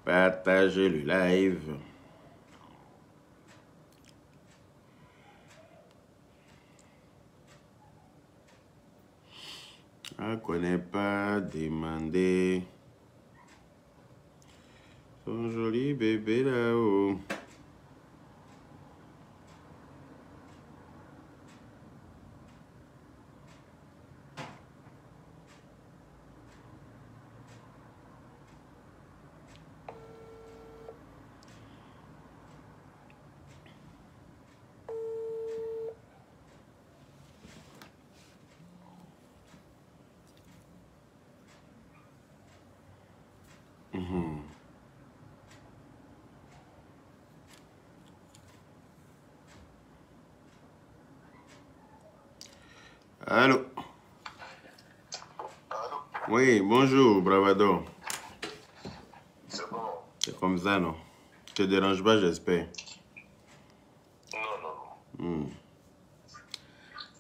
Partagez le live. Je ne connais pas demander son joli bébé là-haut. Allô? Allô? Oui, bonjour, Bravado. C'est bon? C'est comme ça, non? Je te dérange pas, j'espère. Non.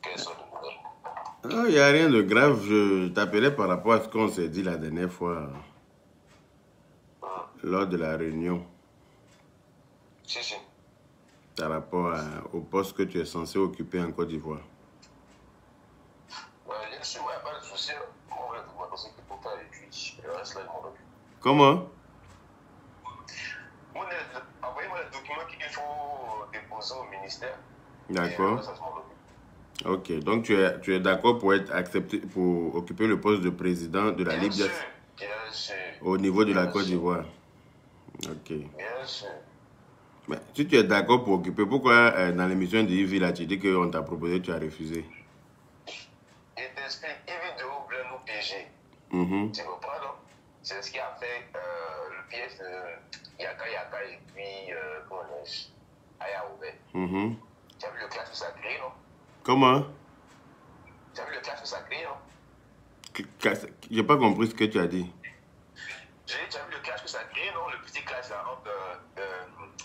Quelles sont les nouvelles? Non, il n'y a rien de grave. Je t'appelais par rapport à ce qu'on s'est dit la dernière fois lors de la réunion. Si. Par rapport au poste que tu es censé occuper en Côte d'Ivoire. Bien sûr, il n'y a pas de souci. On va vous passer pour faire et puis le reste là, ils m'en occupent. Comment? Envoyez-moi les documents qu'il faut déposer au ministère. D'accord. Et ça se m'en occupe. Ok, donc tu es d'accord pour être accepté, pour occuper le poste de président de la Libye Bien sûr. au niveau de la Côte d'Ivoire. Ok. Bien sûr. Mais si tu es d'accord pour occuper, pourquoi dans l'émission de Yves là, tu dis qu'on t'a proposé, tu as refusé? Et t'explique, Yves de Oublen ou PG. Tu comprends, non? C'est ce qui a fait le pièce de Yaka et puis, comment est-ce? Aya Oubé. Tu as vu le clash que ça a créé, non? Comment? Tu as vu le clash que ça a créé, non? J'ai pas compris ce que tu as dit. Tu as vu le clash que ça a créé, non? Le petit clash là, entre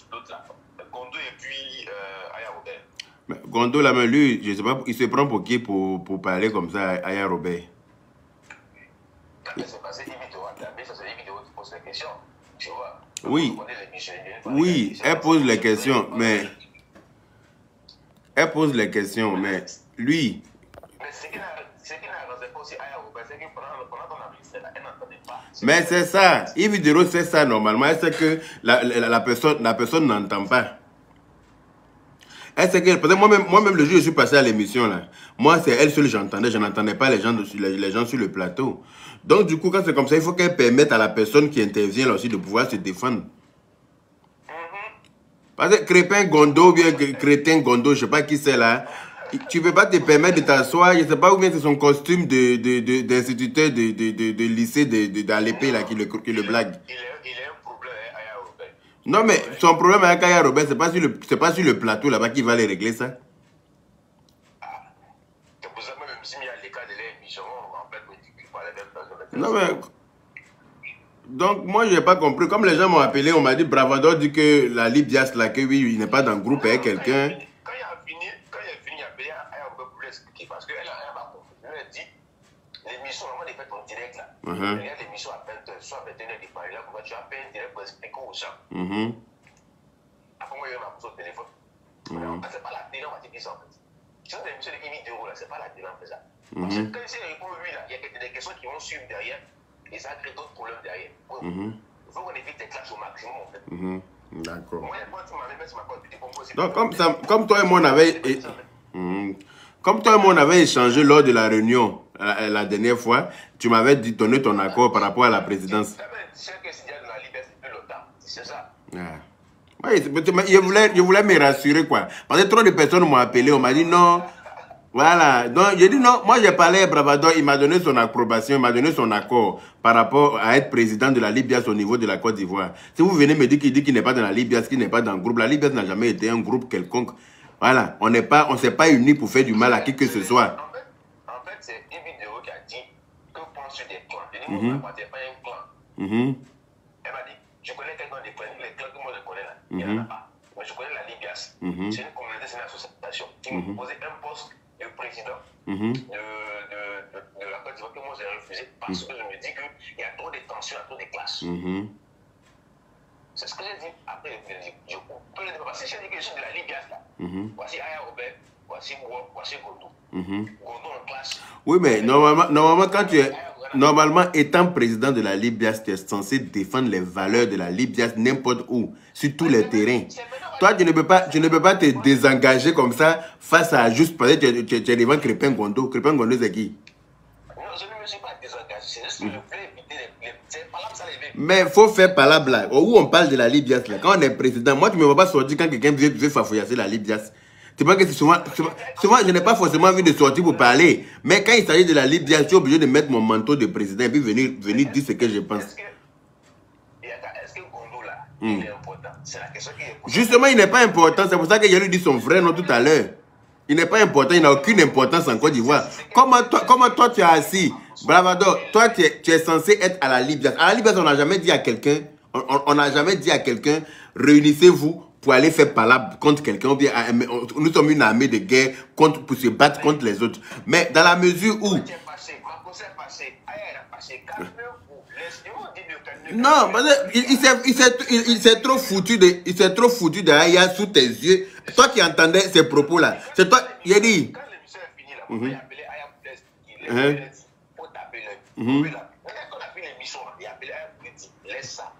l'autre là, Gondo et puis Aya Robert. Mais Gondo là, mais lui, je sais pas, il se prend pour qui pour parler comme ça à Aya Robert? C'est passé une vidéo à taper, ça c'est une vidéo qui pose les questions, tu vois. Oui, elle pose les questions, mais... Elle pose les questions, mais lui... Mais ce qui n'arrangeait pas aussi Aya Robert, c'est que pendant ton amnistie, elle n'entendait pas. Mais c'est ça, Yves Dero c'est ça normalement, elle sait que la personne n'entend pas. Elle sait que, parce que moi-même le jour où je suis passé à l'émission là, moi c'est elle seule j'entendais, je n'entendais pas les gens sur le plateau. Donc du coup quand c'est comme ça, il faut qu'elle permette à la personne qui intervient là aussi de pouvoir se défendre. Parce que Crépin Gondo ou bien Crétin Gondo, je ne sais pas qui c'est là, tu ne peux pas te permettre de t'asseoir, je ne sais pas où bien c'est son costume d'instituteur de lycée d'Alépé là qui le blague. Il a un problème avec Aya Robert. Non mais son problème avec Aya Robert, c'est pas sur le plateau là-bas qu'il va aller régler ça. C'est pour ça que même si il y a les cas de l'émission, en fait, il parlait même pas de Non mais... Donc moi je n'ai pas compris, comme les gens m'ont appelé, on m'a dit Bravador dit que la Libye là, que oui, il n'est pas dans le groupe avec quelqu'un. Quand il a fini, il a appelé Aya Robert pour l'expliquer parce qu'elle m'a compris. Elle a dit, l'émission, normalement, elle est faite en direct là. Il y a l'émission à 20h, soit à 21h de Paris, là, comment tu appelles en direct pour expliquer aux gens. Après moi, il m'a posé au téléphone. C'est pas la télé, on va te dire ça en fait. Si on a l'émission de vidéo là, c'est pas la télé en fait ça. Parce que quand il répond lui là, il y a des questions qui vont suivre derrière. Et ça crée d'autres problèmes derrière. Il faut qu'on évite les clashs au maximum en fait. D'accord. Moi, tu m'avais mis sur ma carte pour moi aussi. Donc comme toi et moi on avait échangé lors de la réunion la dernière fois, tu m'avais donné ton accord par rapport à la présidence. C'est ça. Oui, je voulais me rassurer quoi. Parce que trop de personnes m'ont appelé, on m'a dit non. Voilà, donc j'ai dit non, moi j'ai parlé à Bravador, il m'a donné son approbation, il m'a donné son accord par rapport à être président de la Libye au niveau de la Côte d'Ivoire. Si vous venez me dire qu'il n'est pas dans la Libye, qu'il n'est pas dans le groupe, la Libye n'a jamais été un groupe quelconque. Voilà, on ne s'est pas unis pour faire du mal à qui que ce soit. En fait, c'est une vidéo qui a dit que vous pensez des clans. Je dis, moi, je ne pas un clan. Elle m'a dit, je connais quelqu'un des clans, les clans que moi je connais là, il n'y en a pas. Mais je connais la Libye. C'est une communauté, c'est une association qui me proposait un poste de président de la Côte d'Ivoire que moi j'ai refusé parce que je me dis qu'il y a trop de tensions, il y a trop de classes. C'est ce que j'ai dit. Après, je coupe le débat. Parce que j'ai dit que je suis de la Libya, là. Voici Aya Robert, voici moi, voici Gondo. Gondo en classe. Oui, mais normalement, quand tu es... Normalement, étant président de la Libya, tu es censé défendre les valeurs de la Libya n'importe où, sur tous les terrains. Toi, tu ne peux pas te désengager comme ça face à juste parce que tu es devant Crépin Gondo. Crépin Gondo, c'est qui? Non, je ne me suis pas désengagé. C'est juste que je voulais éviter les palabres, ça les... Mais il faut faire palabre là. Où on parle de la Libya, là. Quand on est président, moi, tu ne me vois pas sortir quand quelqu'un veut fafouillasser la Libya. Tu vois que souvent, je n'ai pas forcément envie de sortir pour parler. Mais quand il s'agit de la Libye, je suis obligé de mettre mon manteau de président et puis venir dire ce que je pense. Est-ce que Gondo là, il est important? C'est la question qui est importante. Justement, il n'est pas important. C'est pour ça que j'ai lui dit son vrai nom tout à l'heure. Il n'est pas important. Il n'a aucune importance en Côte d'Ivoire. Comment toi tu es assis? Bravado, toi tu es censé être à la Libye. À la Libye, on n'a jamais dit à quelqu'un, on n'a jamais dit à quelqu'un, réunissez-vous pour aller faire palabre contre quelqu'un. Nous sommes une armée de guerre pour se battre contre les autres. Mais dans la mesure où... Non, il s'est trop foutu de Aya sous tes yeux. Toi qui entendais ces propos-là. C'est toi, il a dit... Quand l'émission est finie, là, on va appeler Aya Blaise pour taper l'œil. Quand on a fait l'émission, il a appelé Aya Blaise, laisse ça.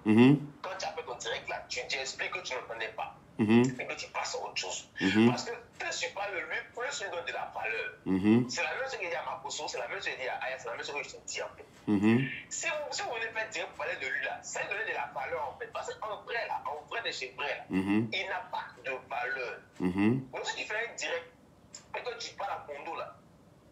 Quand tu appelles ton direct là, tu expliques que tu n'entendais pas. Et que tu passes à autre chose. Parce que plus tu parles de lui, plus tu lui donnes de la valeur. C'est la même chose que j'ai dit à Makoso, c'est la même chose que j'ai dit à Aya, c'est la même chose que je te dis en fait. Si vous voulez faire direct pour parler de lui là, c'est donner de la valeur en fait. Parce qu'en vrai là, en vrai de chez vrai là, il n'a pas de valeur. Donc si tu fais un direct et que tu parles à Kondo là,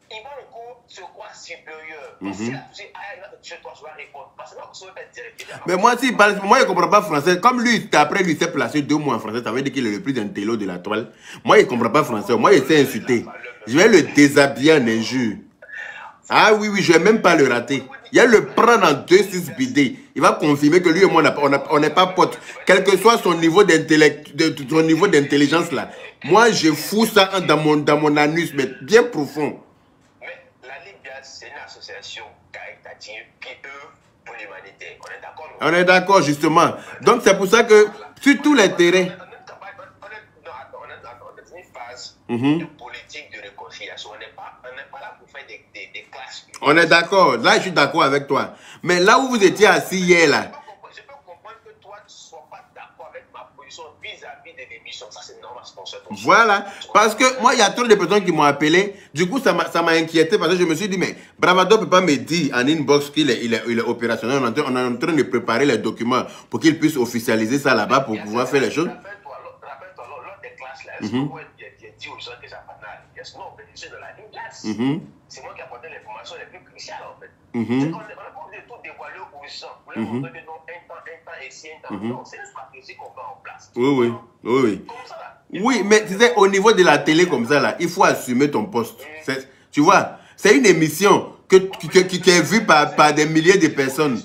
il va encore se croire supérieur. Parce que si il va te tuer, toi, tu vas répondre. Parce que là, on va direct. Mais moi, si, moi, je ne comprends pas français. Comme lui, après lui, s'est placé 2 mois en français, ça veut dire qu'il est le plus intello de la toile. Moi, il ne comprend pas français. Moi, il s'est insulté. Je vais le déshabiller en injure. Ah oui, je ne vais même pas le rater. Il va le prendre en 2-6 BD. Il va confirmer que lui et moi, on n'est pas potes. Quel que soit son niveau d'intelligence là. Moi, je fous ça dans mon anus, mais bien profond. C'est une association caritative qui œuvre pour l'humanité. On est d'accord? On est d'accord, justement. Donc, c'est pour ça que sur tous les terrains... On est dans une phase de politique de réconciliation. On n'est pas là pour faire des classes. On est d'accord. Là, je suis d'accord avec toi. Mais là où vous étiez assis hier, là... Je peux comprendre que toi, tu ne sois pas d'accord avec ma position vis-à-vis de l'émission. Ça, c'est normal. Voilà. Parce que moi, il y a trop de personnes qui m'ont appelé. Du coup, ça m'a inquiété parce que je me suis dit, mais Bravado ne peut pas me dire en inbox qu'il est opérationnel. On est en train de préparer les documents pour qu'il puisse officialiser ça là-bas pour pouvoir faire les choses. Rappelle-toi, lors des classes, là, est-ce que moi, j'ai dit aux gens que j'appartenais à l'IGS? Non, je suis de la classe. C'est moi qui apportais l'information les plus cruciales, en fait. On n'a pas obligé de tout dévoiler aux gens. Pour les montrer que non, un temps, ici, un temps. Non, c'est une stratégie qu'on met en place. Oui. Comme ça, là. Oui, mais tu sais, au niveau de la télé comme ça, là, il faut assumer ton poste. Tu vois, c'est une émission qui est vue par des milliers de personnes.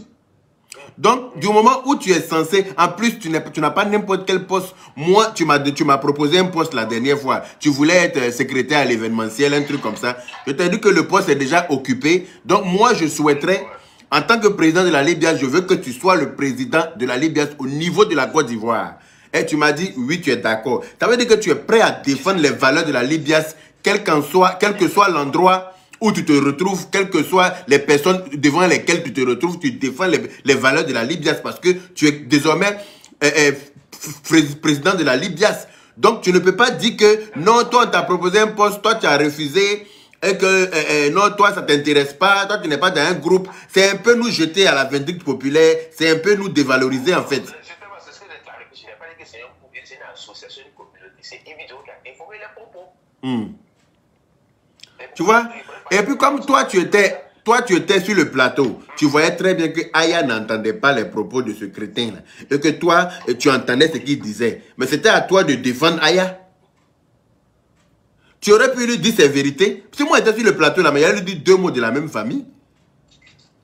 Donc, du moment où tu es censé, en plus, tu n'as pas n'importe quel poste. Moi, tu m'as proposé un poste la dernière fois. Tu voulais être secrétaire à l'événementiel, un truc comme ça. Je t'ai dit que le poste est déjà occupé. Donc, moi, je souhaiterais, en tant que président de la Libya, je veux que tu sois le président de la Libya au niveau de la Côte d'Ivoire. Et tu m'as dit, oui, tu es d'accord. Ça veut dire que tu es prêt à défendre les valeurs de la Libya, quel que soit l'endroit où tu te retrouves, quelles que soient les personnes devant lesquelles tu te retrouves, tu défends les valeurs de la Libya parce que tu es désormais président de la Libya. Donc, tu ne peux pas dire que non, toi, on t'a proposé un poste, toi, tu as refusé et que non, toi, ça ne t'intéresse pas, toi, tu n'es pas dans un groupe. C'est un peu nous jeter à la vindicte populaire, c'est un peu nous dévaloriser, en fait. C'est une association, une communauté. C'est évident qu'il a informé les propos. Tu vois? Et puis comme toi, tu étais sur le plateau, tu voyais très bien que Aya n'entendait pas les propos de ce crétin-là. Et que toi, tu entendais ce qu'il disait. Mais c'était à toi de défendre Aya. Tu aurais pu lui dire ses vérités. Si moi j'étais sur le plateau là, mais il allait lui dire 2 mots de la même famille.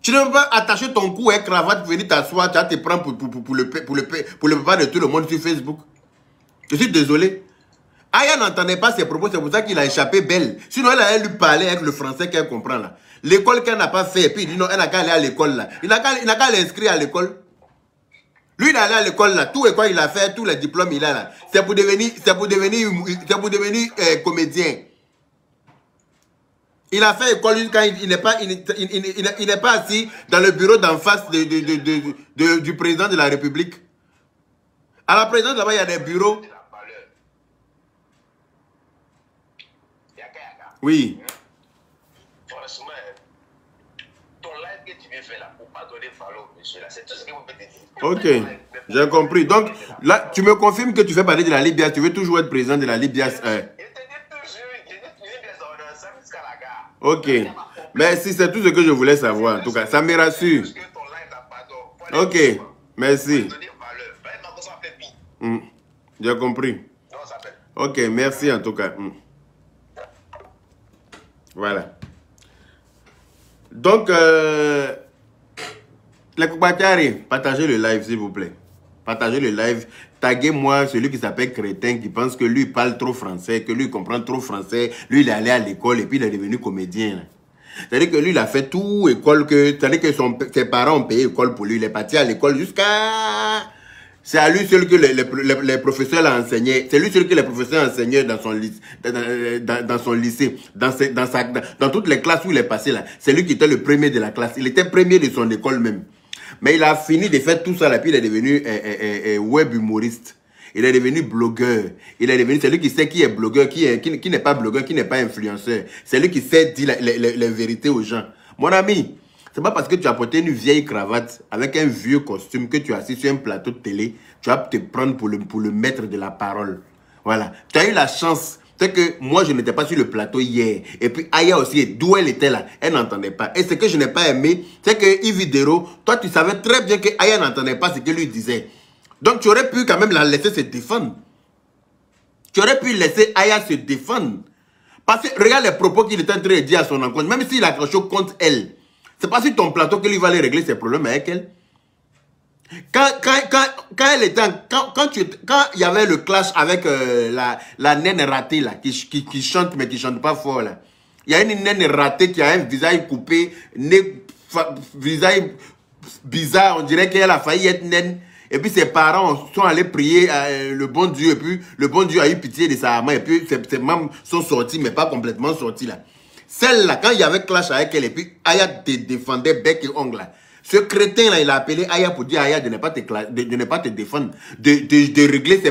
Tu ne peux pas attacher ton cou à une cravate pour venir t'asseoir, tu vas te prendre pour le papa de tout le monde sur Facebook. Je suis désolé. Aya n'entendait pas ses propos, c'est pour ça qu'il a échappé belle. Sinon, elle allait lui parler avec le français qu'elle comprend là. L'école qu'elle n'a pas fait, et puis il dit non, elle n'a qu'à aller à l'école là. Il n'a qu'à l'inscrire à l'école. Lui, il est allé à l'école là, tout école il a fait, tous les diplômes il a là. C'est pour devenir comédien. Il a fait école jusqu'à il n'est pas assis dans le bureau d'en face du président de la République. À la présidence là-bas, il y a des bureaux. Oui. Franchement, ton live que tu viens faire là pour pas donner valeur au monsieur là, c'est tout ce que vous pouvez dire. Ok, j'ai compris. Donc là, tu me confirmes que tu fais partie de la Libya, tu veux toujours être président de la Libya. Ok, merci, c'est tout ce que je voulais savoir. En tout cas, ça me rassure. Ok, merci. J'ai compris. Ok, merci en tout cas. Voilà. Donc, les Koubakari, partagez le live s'il vous plaît. Partagez le live. Taguez-moi celui qui s'appelle Crétin, qui pense que lui parle trop français, que lui comprend trop français. Lui, il est allé à l'école et puis il est devenu comédien. C'est-à-dire que lui, il a fait tout école, c'est-à-dire que ses parents ont payé école pour lui. Il est parti à l'école jusqu'à... C'est à lui seul que les professeurs l'ont enseigné. C'est lui seul que les professeurs enseignaient dans son lycée, dans toutes les classes où il est passé là. C'est lui qui était le premier de la classe. Il était premier de son école même. Mais il a fini de faire tout ça là, puis il est devenu web humoriste. Il est devenu blogueur. Il est devenu, c'est lui qui sait qui est blogueur, qui n'est pas blogueur, qui n'est pas influenceur. C'est lui qui sait dire les vérités aux gens. Mon ami, c'est pas parce que tu as porté une vieille cravate avec un vieux costume que tu es assis sur un plateau de télé, tu vas te prendre pour le maître de la parole. Voilà. Tu as eu la chance. C'est que moi, je n'étais pas sur le plateau hier. Et puis, Aya aussi, d'où elle était là, elle n'entendait pas. Et ce que je n'ai pas aimé, c'est que Yvidero, toi, tu savais très bien que Aya n'entendait pas ce que lui disait. Donc, tu aurais pu quand même la laisser se défendre. Tu aurais pu laisser Aya se défendre. Parce que regarde les propos qu'il était en train de dire à son encontre. Même s'il a quelque chose contre elle, c'est pas sur ton plateau que lui va aller régler ses problèmes avec elle. Quand il y avait le clash avec la naine ratée là, qui chante mais qui chante pas fort là. Il y a une naine ratée qui a un visage coupé, visage bizarre, on dirait qu'elle a failli être naine. Et puis ses parents sont allés prier le bon Dieu, et puis le bon Dieu a eu pitié de sa maman, et puis ses membres sont sortis, mais pas complètement sortis là. Celle-là, quand il y avait clash avec elle, et puis Aya te défendait bec et ongle là. Ce crétin-là, il a appelé Aya pour dire à Aya de ne pas te défendre, de régler,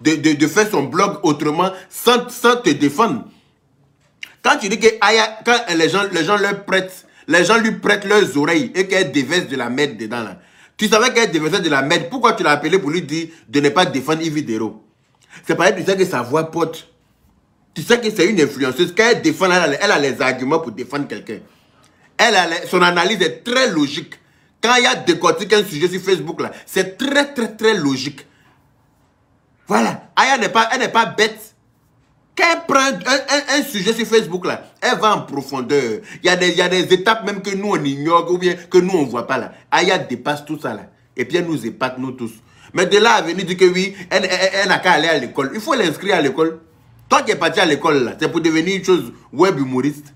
de faire son blog autrement sans te défendre. Quand tu dis que Aya, quand les gens lui prêtent leurs oreilles et qu'elle déverse de la merde dedans là. Tu savais qu'elle déversait de la merde. Pourquoi tu l'as appelé pour lui dire de ne pas défendre Yvidero? C'est pareil, tu sais que sa voix porte. Tu sais que c'est une influenceuse. Quand elle défend, elle a les arguments pour défendre quelqu'un. Son analyse est très logique. Quand il y a décortiqué un sujet sur Facebook, là, c'est très, très, très logique. Voilà. Aya n'est pas bête. Quand elle prend un sujet sur Facebook, là, elle va en profondeur. Il y a des étapes même que nous, on ignore ou bien que nous, on ne voit pas. Là. Aya dépasse tout ça. Là. Et puis, elle nous épate, nous tous. Mais de là à venir dire que oui, elle n'a qu'à aller à l'école. Il faut l'inscrire à l'école. Toi qui es parti à l'école, là, c'est pour devenir une chose web humoriste.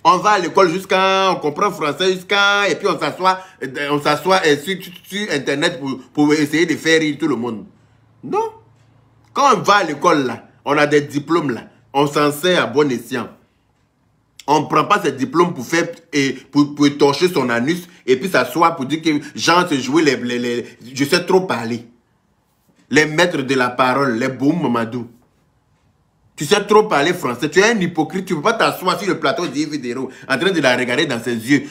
On va à l'école jusqu'à, on comprend français jusqu'à, et puis on s'assoit sur Internet pour essayer de faire rire tout le monde. Non. Quand on va à l'école, là, on a des diplômes, là, on s'en sert à bon escient. On ne prend pas ces diplômes pour faire, pour torcher son anus, et puis s'asseoir pour dire que Jean se jouait je sais trop parler. Les maîtres de la parole, les Boum Mamadou. Tu sais trop parler français, tu es un hypocrite, tu ne peux pas t'asseoir sur le plateau d'Yvidero en train de la regarder dans ses yeux,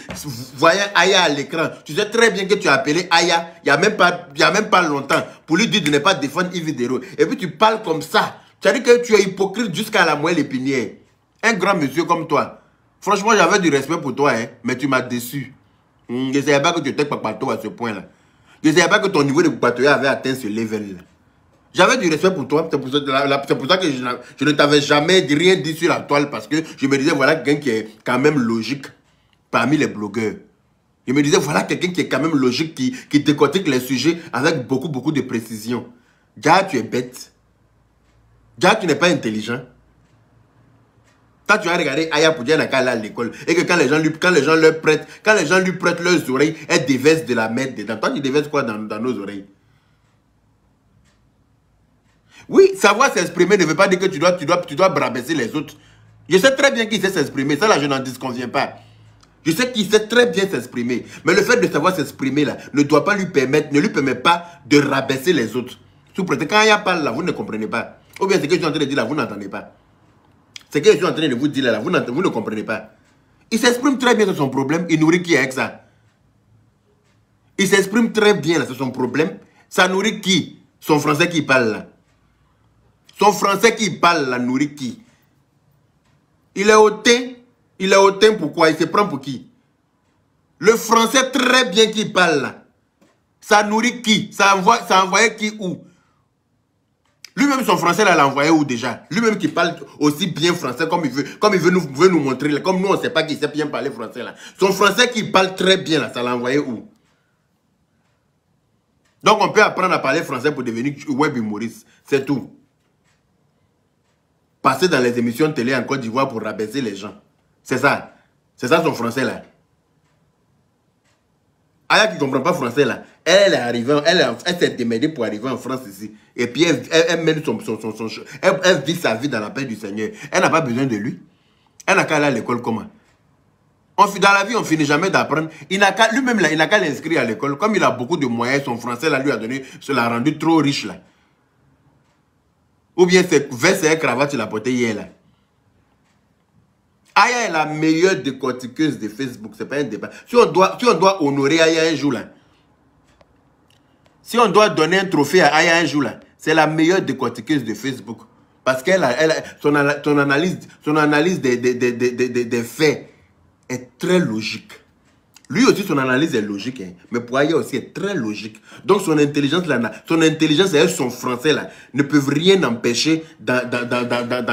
voyant Aya à l'écran. Tu sais très bien que tu as appelé Aya il n'y a même pas longtemps pour lui dire de ne pas défendre Yvidero. Et puis tu parles comme ça. Tu as dit que tu es hypocrite jusqu'à la moelle épinière. Un grand monsieur comme toi. Franchement, j'avais du respect pour toi, hein, mais tu m'as déçu. Je ne savais pas que tu étais papato à ce point-là. Je ne savais pas que ton niveau de papatoya avait atteint ce level-là. J'avais du respect pour toi, c'est pour ça que je ne t'avais jamais rien dit sur la toile parce que je me disais, voilà quelqu'un qui est quand même logique parmi les blogueurs. Je me disais, voilà quelqu'un qui est quand même logique, qui décortique les sujets avec beaucoup, beaucoup de précision. Gars, tu es bête. Gars, tu n'es pas intelligent. Quand tu as regardé Aya pour dire à l'école, et que quand les gens lui prêtent leurs oreilles, elle déverse de la merde dedans. Toi, tu déverses quoi dans nos oreilles? Oui, savoir s'exprimer ne veut pas dire que tu dois brabesser les autres. Je sais très bien qu'il sait s'exprimer. Ça, là, je n'en disconviens pas. Je sais qu'il sait très bien s'exprimer. Mais le fait de savoir s'exprimer, là, ne lui permet pas de rabaisser les autres. Sous prétexte, quand Aya parle, là, vous ne comprenez pas. Ou bien ce que je suis en train de dire, là, vous n'entendez pas. Ce que je suis en train de vous dire, là, vous ne comprenez pas. Il s'exprime très bien sur son problème. Il nourrit qui avec ça? Il s'exprime très bien là, sur son problème. Ça nourrit qui? Son français qui parle là. Son français qui parle là, nourrit qui? Il est hautain. Il est hautain pourquoi? Il se prend pour qui? Le français très bien qu'il parle là. Ça nourrit qui? Ça envoie qui où? Lui-même, son français, là, l'a envoyé où déjà? Lui-même qui parle aussi bien français comme il veut nous montrer. Là. Comme nous, on ne sait pas qu'il sait bien parler français. Là. Son français qui parle très bien, là, ça l'a envoyé où? Donc, on peut apprendre à parler français pour devenir web humoriste. C'est tout. Passer dans les émissions de télé en Côte d'Ivoire pour rabaisser les gens. C'est ça. C'est ça son français, là. Aya qui ne comprend pas français, là. Elle est arrivée, elle s'est démerdée pour arriver en France ici. Et puis, elle mène elle vit sa vie dans la paix du Seigneur. Elle n'a pas besoin de lui. Elle n'a qu'à aller à l'école comment? Dans la vie, on ne finit jamais d'apprendre. Lui-même, il n'a qu'à l'inscrire à l'école. Comme il a beaucoup de moyens, son français, là, lui a donné, cela l'a rendu trop riche, là. Ou bien c'est veste et cravate qu'il a porté hier, là. Aya est la meilleure décortiqueuse de Facebook. C'est pas un débat. Si on doit honorer Aya un jour, là. Si on doit donner un trophée à Aya un jour, là, c'est la meilleure décortiqueuse de Facebook. Parce qu'elle son analyse des faits est très logique. Lui aussi, son analyse est logique. Hein, mais pour Aya aussi, est très logique. Donc, son intelligence et son français, là, ne peuvent rien empêcher dans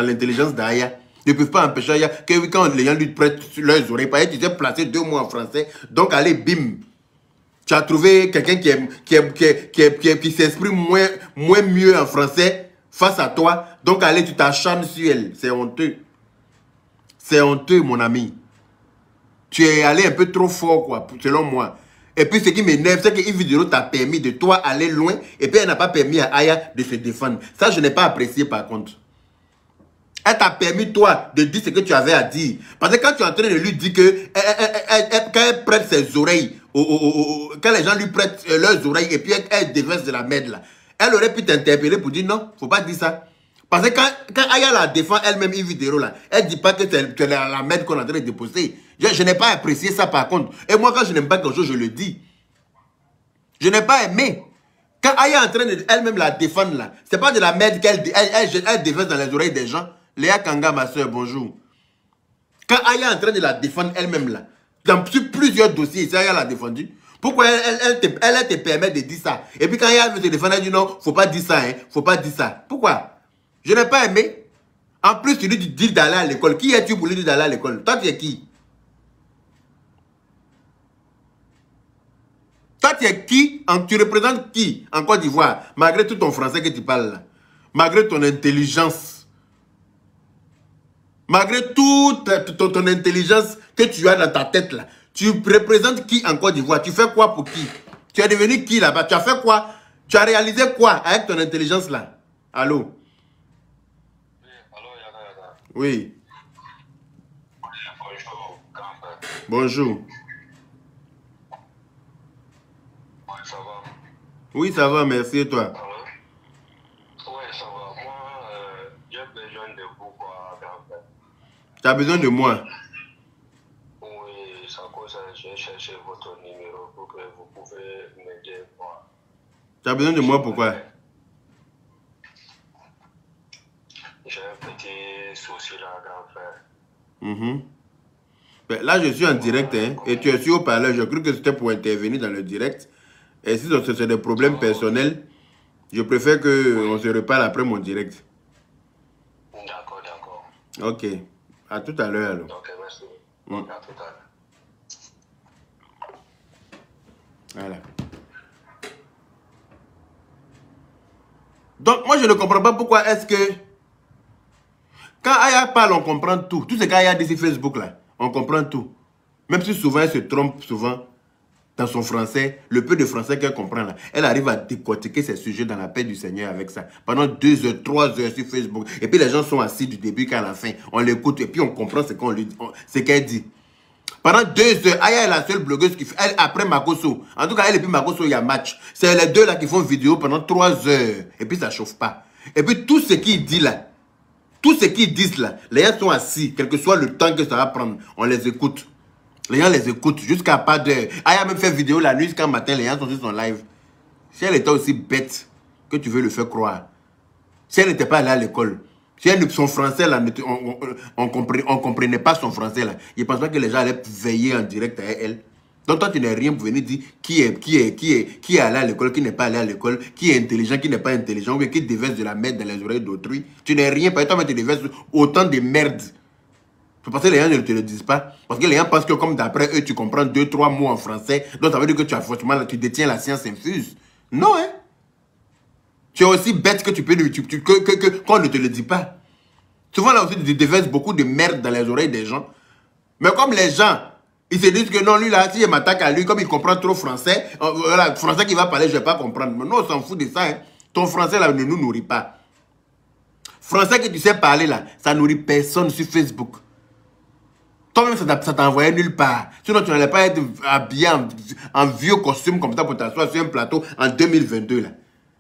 l'intelligence d'Aya. Ne peuvent pas empêcher Aya que quand les gens lui prêtent leurs oreilles, par exemple, tu t'es placé 2 mois en français. Donc, allez, bim. Tu as trouvé quelqu'un qui s'exprime moins mieux en français face à toi. Donc, allez, tu t'acharnes sur elle. C'est honteux. C'est honteux, mon ami. Tu es allé un peu trop fort, quoi, selon moi. Et puis, ce qui m'énerve, c'est qu'une vidéo t'a permis de toi aller loin. Et puis, elle n'a pas permis à Aya de se défendre. Ça, je n'ai pas apprécié, par contre. Elle t'a permis, toi, de dire ce que tu avais à dire. Parce que quand tu es en train de lui dire que quand elle prête ses oreilles, quand les gens lui prêtent leurs oreilles et puis elle déverse de la merde là, elle aurait pu t'interpeller pour dire non, faut pas dire ça. Parce que quand Aya la défend elle-même une vidéo là, elle dit pas que c'est la merde qu'on est en train de déposer. Je n'ai pas apprécié ça par contre. Et moi quand je n'aime pas quelque chose, je le dis. Je n'ai pas aimé. Quand Aya est en train de elle-même la défendre là, c'est pas de la merde qu'elle déverse dans les oreilles des gens. Léa Kanga, ma soeur, bonjour. Quand Aya est en train de la défendre elle-même là, dans plusieurs dossiers, Aya l'a défendu. Pourquoi elle te permet de dire ça? Et puis quand Aya veut te défendre, elle dit non, faut pas dire ça, hein, faut pas dire ça. Pourquoi? Je n'ai pas aimé. En plus, tu lui dis d'aller à l'école. Qui es-tu pour lui dire d'aller à l'école? Toi, tu es qui? Toi, tu es qui? Tu représentes qui en Côte d'Ivoire? Malgré tout ton français que tu parles là. Malgré ton intelligence. Malgré toute ton intelligence que tu as dans ta tête là, tu représentes qui en Côte d'Ivoire? Tu fais quoi pour qui? Tu es devenu qui là-bas? Tu as fait quoi? Tu as réalisé quoi avec ton intelligence là? Allô? Oui, allô, Yaka. Oui. Bonjour, grand-père. Bonjour. Oui, ça va? Oui, ça va, merci et toi? Allô? Oui, ça va. Moi, j'ai besoin de vous, quoi, grand-père. Tu as besoin de moi? Oui, c'est à cause j'ai cherché votre numéro pour que vous pouvez m'aider, moi. Tu as besoin de moi pourquoi? J'ai un petit souci là, grand-père. Ben, là, je suis en direct, hein, et tu es sur haut-parleur. Je crois que c'était pour intervenir dans le direct. Et si c'est des problèmes personnels, je préfère qu'on se reparle après mon direct. D'accord, d'accord. Ok. À tout à l'heure, alors. Ok, merci. À tout à l'heure. Voilà. Donc, moi, je ne comprends pas pourquoi est-ce que... Quand Aya parle, on comprend tout. Tout ce qu'Aya dit sur Facebook, là, on comprend tout. Même si souvent, elle se trompe, souvent, dans son français, le peu de français qu'elle comprend, là, elle arrive à décortiquer ses sujets dans la paix du Seigneur avec ça. Pendant 2 heures, 3 heures sur Facebook. Et puis, les gens sont assis du début qu'à la fin. On l'écoute et puis on comprend ce qu'on lui dit, ce qu'elle dit. Pendant 2 heures, Aya est la seule blogueuse qui fait, elle, après Makoso. En tout cas, elle et puis Makoso, il y a match. C'est les deux là qui font vidéo pendant 3 heures. Et puis, ça chauffe pas. Et puis, tout ce qu'il dit là, tout ce qu'ils disent là, les gens sont assis, quel que soit le temps que ça va prendre, on les écoute. Les gens les écoutent jusqu'à pas d'heure. Aya a même fait vidéo la nuit jusqu'à matin, les gens sont sur son live. Si elle était aussi bête que tu veux le faire croire, si elle n'était pas allée à l'école, si elle, son français là, on comprenait pas son français là, je pense pas que les gens allaient veiller en direct à elle. Donc toi tu n'es rien pour venir dire qui est allé à l'école, qui n'est pas allé à l'école, qui est intelligent, qui n'est pas intelligent, ou qui déverse de la merde dans les oreilles d'autrui. Tu n'es rien, parce que toi tu déverses autant de merde. Parce que les gens ne te le disent pas. Parce que les gens pensent que comme d'après eux, tu comprends 2-3 mots en français. Donc ça veut dire que tu as forcément, tu détiens la science infuse. Non, hein. Tu es aussi bête que tu peux, qu'on ne te le dit pas. Souvent là aussi, tu déverses beaucoup de merde dans les oreilles des gens. Mais comme les gens, ils se disent que non, lui là, si je m'attaque à lui, comme il comprend trop français, voilà, français qu'il va parler, je ne vais pas comprendre. Mais non, on s'en fout de ça, hein. Ton français là ne nous nourrit pas. Français que tu sais parler là, ça nourrit personne sur Facebook. Toi-même, ça t'envoyait nulle part. Sinon, tu n'allais pas être habillé en vieux costume comme ça pour t'asseoir sur un plateau en 2022. Là.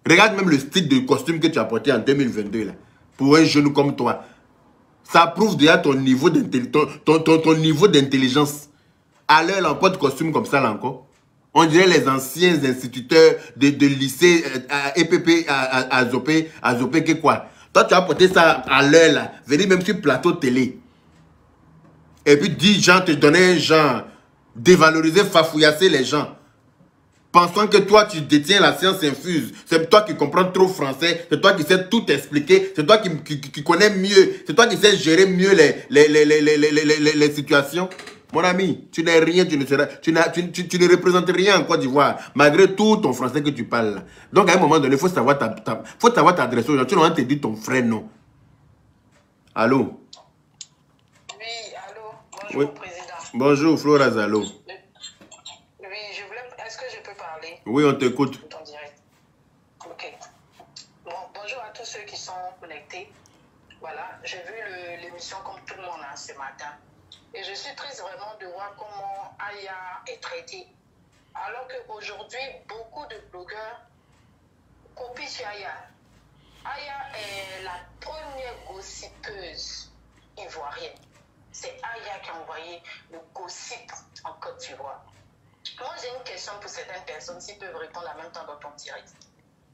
Regarde même le style de costume que tu as porté en 2022. Là, pour un jeune comme toi. Ça prouve déjà ton niveau d'intelligence. À l'heure, on porte costume comme ça là encore. On dirait les anciens instituteurs de lycée EPP, Azopé, que quoi. Toi, tu as porté ça à l'heure là. Venir même sur plateau télé. Et puis 10 gens te donner un genre, dévaloriser, fafouillasser les gens. Pensant que toi, tu détiens la science infuse. C'est toi qui comprends trop français. C'est toi qui sais tout expliquer. C'est toi qui connais mieux. C'est toi qui sais gérer mieux les situations. Mon ami, tu n'es rien, tu ne représentes rien en Côte d'Ivoire. Malgré tout ton français que tu parles. Là. Donc à un moment donné, il faut savoir t'adresser aux gens. Tu n'as pas te dire ton frère, non. Allô? Bonjour, oui. Président. Bonjour, Flora Zalo. Oui, est-ce que je peux parler? Oui, on t'écoute. Ok. Bon, bonjour à tous ceux qui sont connectés. Voilà, j'ai vu l'émission comme tout le monde hein, ce matin. Et je suis triste vraiment de voir comment Aya est traitée. Alors qu'aujourd'hui, beaucoup de blogueurs copient sur Aya. Aya est la première gossipeuse ivoirienne. C'est Aya qui a envoyé le gossip en Côte d'Ivoire. Moi, j'ai une question pour certaines personnes, s'ils peuvent répondre en même temps dans ton direct.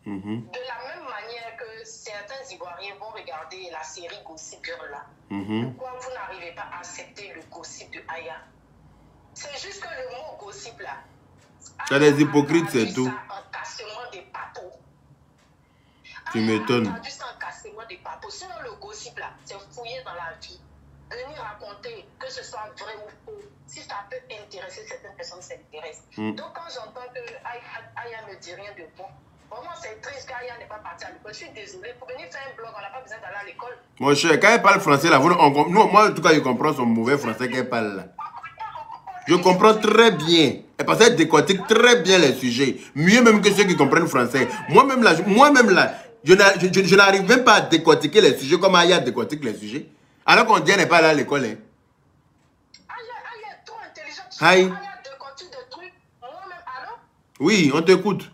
De la même manière que certains Ivoiriens vont regarder la série Gossip Girl là, pourquoi vous n'arrivez pas à accepter le gossip de Aya? C'est juste que le mot gossip là, c'est des hypocrites, c'est tout. Un cassement des bateaux. Tu m'étonnes. On a juste un cassement des bateaux. Sinon, le gossip là, c'est fouiller dans la vie. Venir raconter, que ce soit vrai ou faux, si ça peut intéresser certaines personnes, ça intéresse. Donc quand j'entends que Aya ne dit rien de bon, vraiment c'est triste qu'Aya n'est pas partie à l'école. Je suis désolée, pour venir faire un blog, on n'a pas besoin d'aller à l'école. Mon cher, quand elle parle français là, moi en tout cas je comprends son mauvais français qu'elle parle là. Je comprends très bien. Parce qu'elle décortique très bien les sujets. Mieux même que ceux qui comprennent français. Moi-même là, je n'arrive même pas à décortiquer les sujets comme Aya décortique les sujets. Alors qu'on dit qu'elle n'est pas là à l'école. Hein. Aya est trop intelligente. Aya décortique des trucs. Moi-même, alors? Oui, on t'écoute.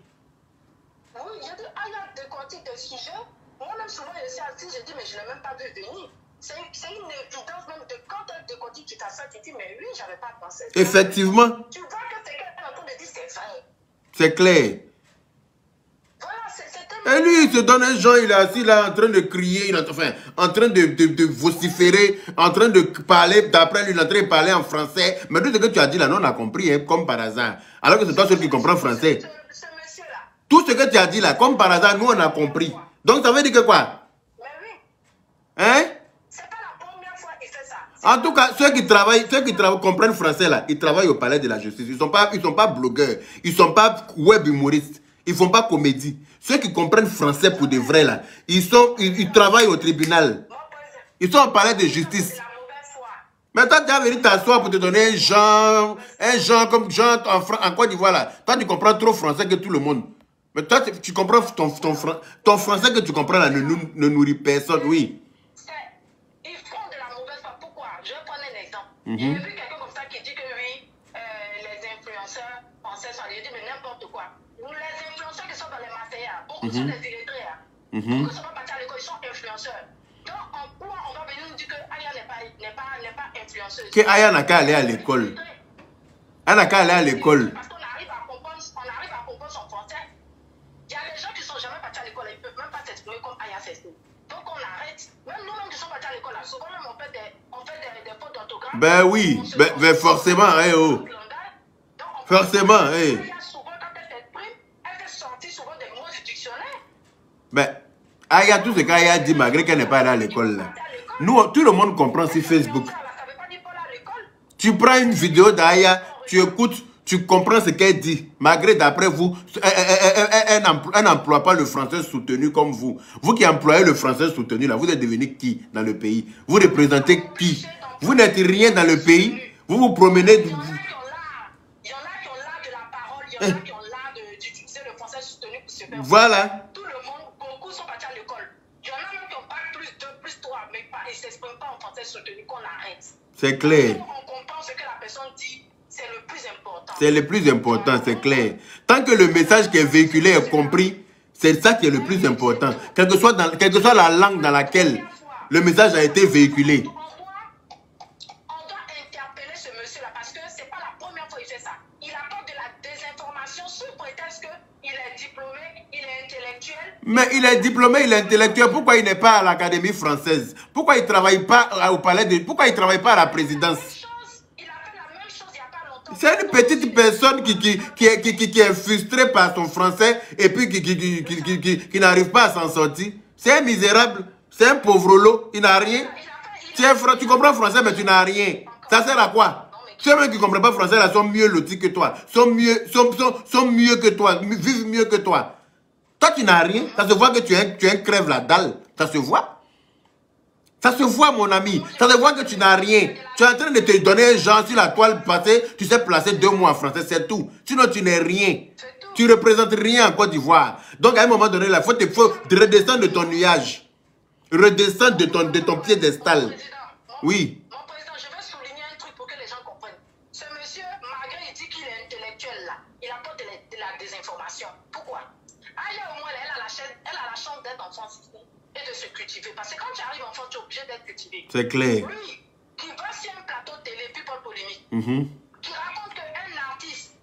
Oui, j'ai dit Aya décortique des sujets. Moi-même, souvent, je suis assis, je dis, mais je ne l'ai même pas vu venir. C'est une évidence même de quand elle décortique, tu t'assois, tu dis, mais oui, je n'avais pas pensé. Effectivement. Tu vois que c'est qu'elle est en train de dire, c'est vrai. C'est clair. Et lui, il se donne un genre, il est assis là en train de crier, en train de vociférer, en train de parler, d'après lui, il est en train de parler en français. Mais tout ce que tu as dit là, nous on a compris, hein, comme par hasard. Alors que c'est toi seul qui comprends français. Ce monsieur-là. Tout ce que tu as dit là, comme par hasard, nous on a compris. Donc ça veut dire que quoi? Mais oui. Hein? C'est pas la première fois qu'il fait ça. En tout cas, ceux qui comprennent français là, ils travaillent au palais de la justice. Ils sont pas blogueurs, ils sont pas web humoristes, ils font pas comédie. Ceux qui comprennent français pour de vrai là, ils travaillent au tribunal. Ils sont au palais de justice. Mais toi, tu as venu t'asseoir pour te donner un genre comme genre en Côte d'Ivoire là. Toi, tu comprends trop français que tout le monde. Mais toi, tu comprends ton français que tu comprends là ne nourrit personne, oui. Ils font de la mauvaise foi. Pourquoi? Je vais prendre un exemple. J'ai vu quelqu'un comme ça qui dit que oui, les influenceurs français sont allés dire mais n'importe quoi. Nous, les influenceurs qui sont dans les Marseillais, beaucoup sont des illettrés. Beaucoup ne sont pas partis à l'école, ils sont influenceurs. Donc, en quoi on va venir nous dire que Aya n'est pas influenceuse? Que Aya n'a qu'à aller à l'école. Aya n'a qu'à aller à l'école. Parce qu'on arrive à comprendre son français. Il y a des gens qui ne sont jamais partis à l'école, ils ne peuvent même pas s'exprimer comme Aya s'exprime. Donc, on arrête. Même nous-mêmes qui sommes partis à l'école, souvent même on fait des fautes d'orthographe. Ben oui, ben forcément, eh oh. Forcément, eh. Souvent, quand elle s'exprime, elle fait sortir souvent des mots du dictionnaire. Ben, Aya, tout ce qu'Aya dit, malgré qu'elle n'est pas allée à l'école là. Nous, tout le monde comprend sur Facebook. Tu prends une vidéo d'Aya, tu écoutes, tu comprends ce qu'elle dit. Malgré d'après vous, elle n'emploie pas le français soutenu comme vous. Vous qui employez le français soutenu là, vous êtes devenu qui dans le pays? Vous représentez qui? Vous n'êtes rien dans le pays. Vous vous promenez. Il y en a qui ont l'art de la parole, il y en a qui ont l'art d'utiliser le français soutenu pour se faire. Voilà. Tout le monde, beaucoup sont partis à l'école. Il y en a même qui ont pas plus 2, plus 3, mais ils ne s'expriment pas en français soutenu, qu'on arrête. C'est clair. On comprend ce que la personne dit, c'est le plus important. C'est le plus important, c'est clair. Tant que le message qui est véhiculé est compris, c'est ça qui est le plus important. Quelle que soit la langue dans laquelle le message a été véhiculé. On doit interpeller ce monsieur-là parce que ce n'est pas la première fois qu'il fait ça. Il apporte de la désinformation sous prétexte qu'il est diplômé, il est intellectuel. Mais il est diplômé, il est intellectuel. Pourquoi il n'est pas à l'Académie française? Pourquoi il ne travaille pas au palais de... Pourquoi il ne travaille pas à la présidence? Il a fait la même chose il n'y a pas longtemps. C'est une petite personne qui est frustrée par son français et puis qui n'arrive pas à s'en sortir. C'est un misérable, c'est un pauvre lot, il n'a rien. Tu comprends français mais tu n'as rien. Ça sert à quoi? Ceux qui ne comprennent pas français là sont mieux lotis que toi, sont mieux que toi, vivent mieux que toi. Toi tu n'as rien, ça se voit que tu es un crève la dalle, ça se voit. Ça se voit, mon ami. Ça se voit que tu n'as rien. Tu es en train de te donner un genre sur la toile passée. Tu sais placer 2 mots en français, c'est tout. Sinon, tu n'es rien. Tu ne représentes rien en Côte d'Ivoire. Donc, à un moment donné, il faut redescendre de ton nuage. Redescendre de ton piédestal. Oui. Mon président, je vais souligner un truc pour que les gens comprennent. Ce monsieur, malgré il dit qu'il est intellectuel là, il apporte de la désinformation. Pourquoi? Aya, au moins, elle a la chance d'être enfant et de se cultiver. Parce que quand tu arrives enfant, tu es obligé d'être cultivé. C'est clair. Lui, qui va sur un plateau de télé, People Polémique, qui raconte qu'un artiste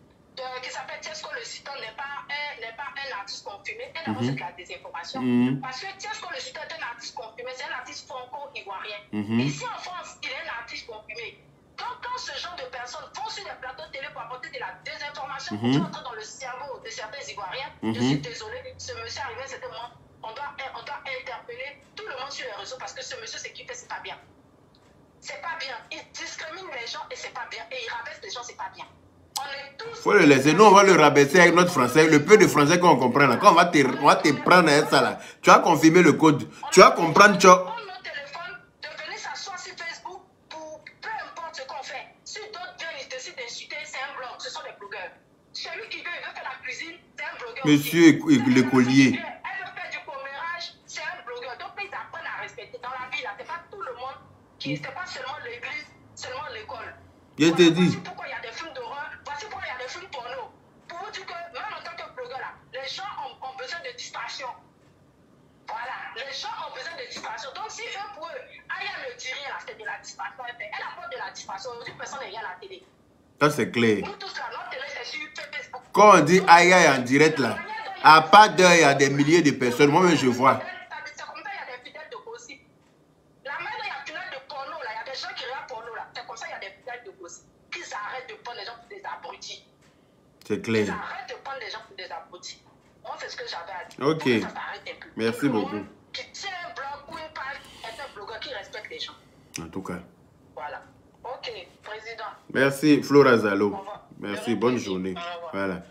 qui s'appelle Tiesco le Sultan n'est pas un artiste confirmé, et d'abord c'est de la désinformation. Parce que Tiesco le Sultan est un artiste confirmé, c'est un artiste franco-ivoirien. Ici en France, il est un artiste confirmé. Donc quand ce genre de personnes vont sur des plateaux de télé pour apporter de la désinformation, pour entrer dans le cerveau de certains Ivoiriens, je suis désolé, ce monsieur arrivé, c'était moi. On doit interpeller tout le monde sur les réseaux parce que ce monsieur, ce qu'il fait, c'est pas bien. C'est pas bien. Il discrimine les gens et c'est pas bien. Et il rabaisse les gens, c'est pas bien. On est tous... Faut le laisser. Nous, on va le rabaisser avec notre français. Le peu de français qu'on comprend là. Quand on va te prendre avec ça là, tu vas confirmer le code. Tu vas comprendre, tu vas... On prend nos téléphones, de venir s'asseoir sur Facebook pour peu importe ce qu'on fait. Si d'autres viennent, ils décident d'insulter, c'est un blog. Ce sont des blogueurs. Celui qui veut faire la cuisine, c'est un blogueur. Monsieur l'écolier. Dans la vie, là, c'est pas tout le monde c'est pas seulement l'église, seulement l'école. Je te dis. Voici pourquoi il y a des films d'horreur, voici pourquoi il y a des films porno. Pour vous dire que même en tant que blogueur, là, les gens ont besoin de distraction. Voilà, les gens ont besoin de distraction. Donc si eux pour eux, Aya ne dit rien, là, c'est de la distraction. Elle apporte de la distraction. Aujourd'hui, personne n'est rien à la télé. Ça c'est clair. Nous tous là, notre télé c'est sur Facebook. Quand on dit Aya est en direct là, à pas d'heure, il y a des milliers de personnes. Moi-même je vois. C'est clair. Ils arrêtent de prendre les gens pour des abrutis. Moi, c'est ce que j'avais à dire. Ok. Ça s'arrête un peu. Merci beaucoup. Qui tient un blog ou une page est un blogueur qui respecte les gens. En tout cas. Voilà. Ok, président. Merci, Flora Zalo. Merci, bonne journée. Voilà.